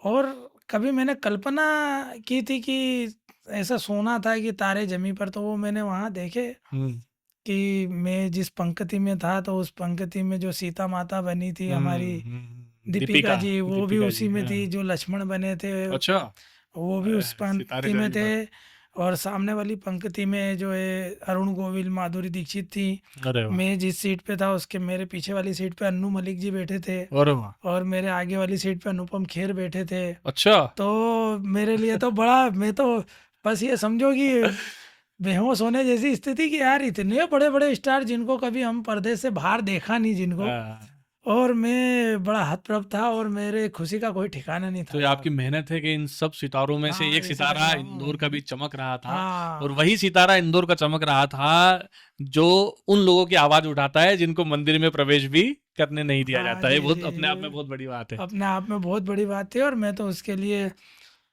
और कभी मैंने कल्पना की थी कि ऐसा सोना था कि तारे जमी पर, तो वो मैंने वहाँ देखे कि मैं जिस पंक्ति में था तो उस पंक्ति में जो सीता माता बनी थी हमारी दीपिका जी, वो भी उसी में थी। जो लक्ष्मण बने थे, अच्छा, वो भी उस पंक्ति में थे। और सामने वाली पंक्ति में जो है अरुण गोविल, माधुरी दीक्षित थी। मैं जिस सीट पे था उसके मेरे पीछे वाली सीट पे अन्नू मलिक जी बैठे थे, और मेरे आगे वाली सीट पे अनुपम खेर बैठे थे। अच्छा। तो मेरे लिए तो बड़ा, मैं तो बस ये समझो कि बेहोश होने जैसी स्थिति कि यार इतने बड़े बड़े स्टार जिनको कभी हम पर्दे से बाहर देखा नहीं जिनको, और मैं बड़ा हतप्रभ था और मेरे खुशी का कोई ठिकाना नहीं था। तो ये आपकी मेहनत है कि इन सब सितारों में से एक सितारा इंदौर का भी चमक रहा था। और वही सितारा इंदौर का चमक रहा था जो उन लोगों की आवाज उठाता है जिनको मंदिर में प्रवेश भी करने नहीं दिया जाता है। बहुत अपने आप में बहुत बड़ी बात है, अपने आप में बहुत बड़ी बात है। और मैं तो उसके लिए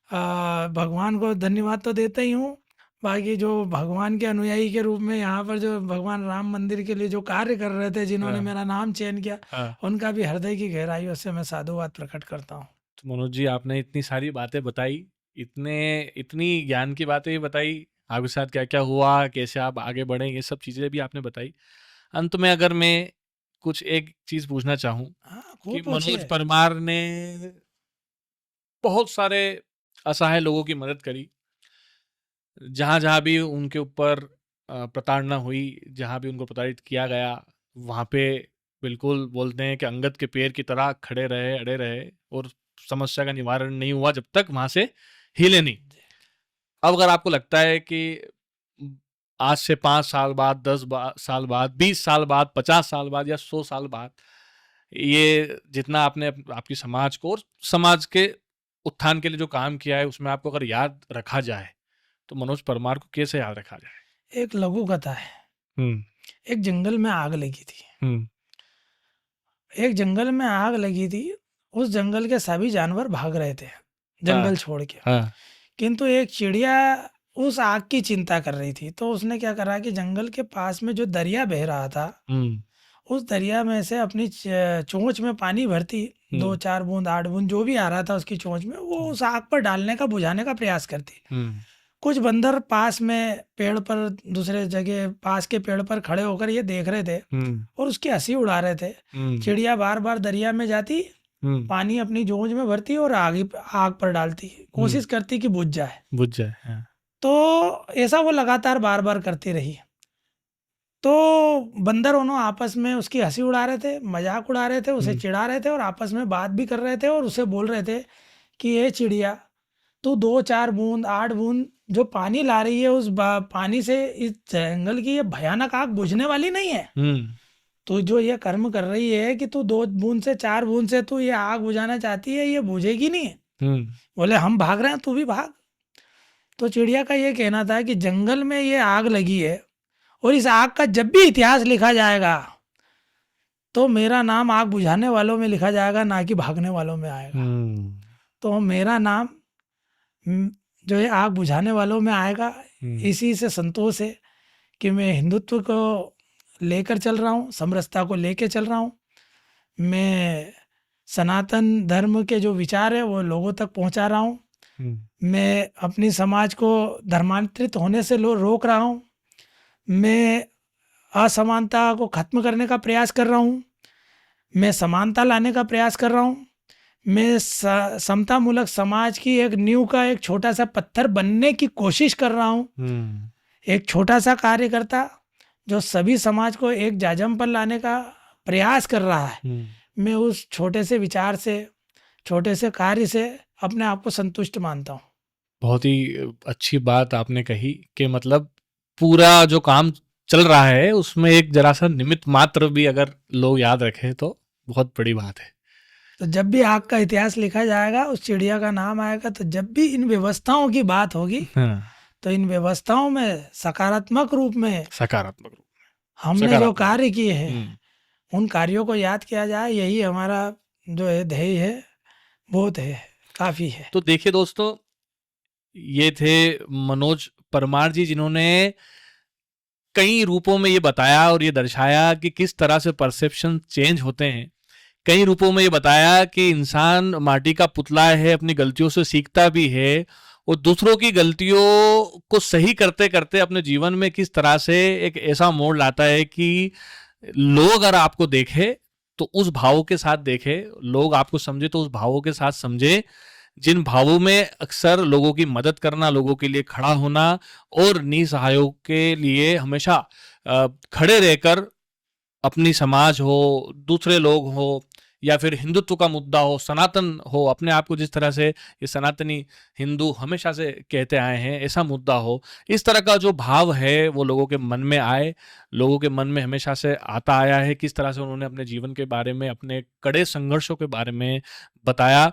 भगवान को धन्यवाद तो देता ही हूँ। बाकी जो भगवान के अनुयायी के रूप में यहाँ पर जो भगवान राम मंदिर के लिए जो कार्य कर रहे थे, जिन्होंने मेरा नाम चयन किया, उनका भी हृदय की गहराइयों से मैं साधुवाद प्रकट करता हूँ। तो मनोज जी, आपने इतनी सारी बातें बताई, इतनी ज्ञान की बातें बताई, आपके साथ क्या क्या हुआ, कैसे आप आगे बढ़े, ये सब चीज़ें भी आपने बताई। अंत में अगर मैं कुछ एक चीज़ पूछना चाहूँ हाँ कि खूब मनोज पूछिए। परमार ने बहुत सारे असहाय लोगों की मदद करी। जहाँ-जहाँ भी उनके ऊपर प्रताड़ना हुई, जहाँ भी उनको प्रताड़ित किया गया, वहाँ पे बिल्कुल बोलते हैं कि अंगद के पैर की तरह खड़े रहे, अड़े रहे और समस्या का निवारण नहीं हुआ जब तक वहाँ से हिले नहीं। अब अगर आपको लगता है कि आज से 5 साल बाद, 10 साल बाद, 20 साल बाद, 50 साल बाद या 100 साल बाद, ये जितना आपने आपकी समाज को और समाज के उत्थान के लिए जो काम किया है, उसमें आपको अगर याद रखा जाए, तो मनोज परमार को कैसे याद रखा जाए? एक लघु कथा है। हुँ, एक जंगल में आग लगी थी। हुँ, एक जंगल में आग लगी थी। उस जंगल के सभी जानवर भाग रहे थे हाँ, जंगल छोड़ के। हाँ, किंतु एक चिड़िया उस आग की चिंता कर रही थी, तो उसने क्या करा कि जंगल के पास में जो दरिया बह रहा था, हुँ, उस दरिया में से अपनी चोंच में पानी भरती, हुँ, 2-4 बूंद 8 बूंद जो भी आ रहा था उसकी चोंच में, वो हुँ, उस आग पर डालने का, बुझाने का प्रयास करती। हुँ, कुछ बंदर पास में पेड़ पर, दूसरे जगह पास के पेड़ पर खड़े होकर ये देख रहे थे हुँ, और उसकी हंसी उड़ा रहे थे। हुँ, चिड़िया बार बार दरिया में जाती, हुँ, पानी अपनी जोंज में भरती और आग पर डालती, हुँ, कोशिश करती कि बुझ जाए। बुझ जाए, हाँ, तो ऐसा वो लगातार बार बार करती रही। तो बंदर दोनों आपस में उसकी हंसी उड़ा रहे थे, मजाक उड़ा रहे थे, उसे हुँ, चिढ़ा रहे थे और आपस में बात भी कर रहे थे और उसे बोल रहे थे कि ये चिड़िया, तू 2-4 बूंद 8 बूंद जो पानी ला रही है, उस पानी से इस जंगल की ये भयानक आग बुझने वाली नहीं है। हुँ, तू जो ये कर्म कर रही है कि तू 2 बूंद से 4 बूंद से तू ये आग बुझाना चाहती है, ये बुझेगी नहीं। हुँ, बोले हम भाग रहे हैं, तू भी भाग। तो चिड़िया का ये कहना था कि जंगल में ये आग लगी है और इस आग का जब भी इतिहास लिखा जाएगा, तो मेरा नाम आग बुझाने वालों में लिखा जाएगा, ना कि भागने वालों में आएगा। हुँ, तो मेरा नाम जो है आग बुझाने वालों में आएगा। हुँ, इसी से संतोष है कि मैं हिंदुत्व को लेकर चल रहा हूँ, समरसता को लेकर चल रहा हूँ। मैं सनातन धर्म के जो विचार है वो लोगों तक पहुँचा रहा हूँ। हुँ, मैं अपनी समाज को धर्मांतरित होने से रोक रहा हूँ। मैं असमानता को खत्म करने का प्रयास कर रहा हूँ। मैं समानता लाने का प्रयास कर रहा हूँ। मैं समतामूलक समाज की एक नींव का एक छोटा सा पत्थर बनने की कोशिश कर रहा हूँ। हुँ, एक छोटा सा कार्यकर्ता जो सभी समाज को एक जाजम पर लाने का प्रयास कर रहा है। हुँ। मैं उस छोटे से विचार से, छोटे से कार्य से अपने आप को संतुष्ट मानता हूँ। बहुत ही अच्छी बात आपने कही कि मतलब पूरा जो काम चल रहा है उसमें एक जरा सा निमित्त मात्र भी अगर लोग याद रखें तो बहुत बड़ी बात है। तो जब भी आग का इतिहास लिखा जाएगा, उस चिड़िया का नाम आएगा, तो जब भी इन व्यवस्थाओं की बात होगी, हाँ, तो इन व्यवस्थाओं में सकारात्मक रूप में सकारात्मक रूप हमने जो सकारात्मक कार्य रूप किए हैं, हुँ, उन कार्यों को याद किया जाए। यही हमारा जो है ध्येय है, बहुत है, काफ़ी है। तो देखिए दोस्तों, ये थे मनोज परमार जी जिन्होंने कई रूपों में ये बताया और ये दर्शाया कि किस तरह से परसेप्शन चेंज होते हैं। कई रूपों में ये बताया कि इंसान माटी का पुतला है, अपनी गलतियों से सीखता भी है और दूसरों की गलतियों को सही करते करते अपने जीवन में किस तरह से एक ऐसा मोड़ लाता है कि लोग अगर आपको देखे तो उस भावों के साथ देखे, लोग आपको समझे तो उस भावों के साथ समझे, जिन भावों में अक्सर लोगों की मदद करना, लोगों के लिए खड़ा होना और निसहायों के लिए हमेशा खड़े रहकर अपनी समाज हो, दूसरे लोग हो या फिर हिंदुत्व का मुद्दा हो, सनातन हो, अपने आप को जिस तरह से ये सनातनी हिंदू हमेशा से कहते आए हैं, ऐसा मुद्दा हो, इस तरह का जो भाव है वो लोगों के मन में आए, लोगों के मन में हमेशा से आता आया है। किस तरह से उन्होंने अपने जीवन के बारे में, अपने कड़े संघर्षों के बारे में बताया।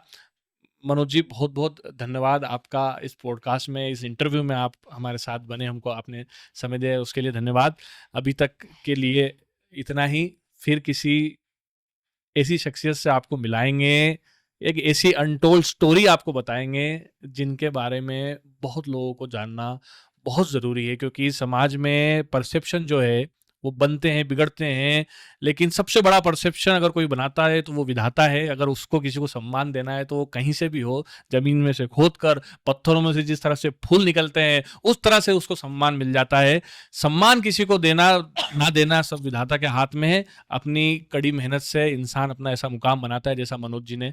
मनोज जी, बहुत-बहुत धन्यवाद आपका इस पॉडकास्ट में, इस इंटरव्यू में आप हमारे साथ बने, हमको आपने समय दिया उसके लिए धन्यवाद। अभी तक के लिए इतना ही, फिर किसी ऐसी शख्सियत से आपको मिलाएँगे, एक ऐसी अनटोल्ड स्टोरी आपको बताएँगे, जिनके बारे में बहुत लोगों को जानना बहुत ज़रूरी है क्योंकि समाज में परसेप्शन जो है, वो बनते हैं, बिगड़ते हैं, लेकिन सबसे बड़ा परसेप्शन अगर कोई बनाता है तो वो विधाता है। अगर उसको किसी को सम्मान देना है तो वो कहीं से भी हो, जमीन में से खोद कर, पत्थरों में से जिस तरह से फूल निकलते हैं उस तरह से उसको सम्मान मिल जाता है। सम्मान किसी को देना ना देना सब विधाता के हाथ में है। अपनी कड़ी मेहनत से इंसान अपना ऐसा मुकाम बनाता है जैसा मनोज जी ने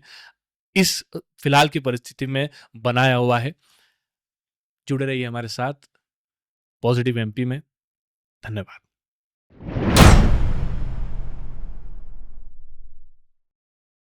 इस फिलहाल की परिस्थिति में बनाया हुआ है। जुड़े रहिए हमारे साथ पॉजिटिव एमपी में। धन्यवाद।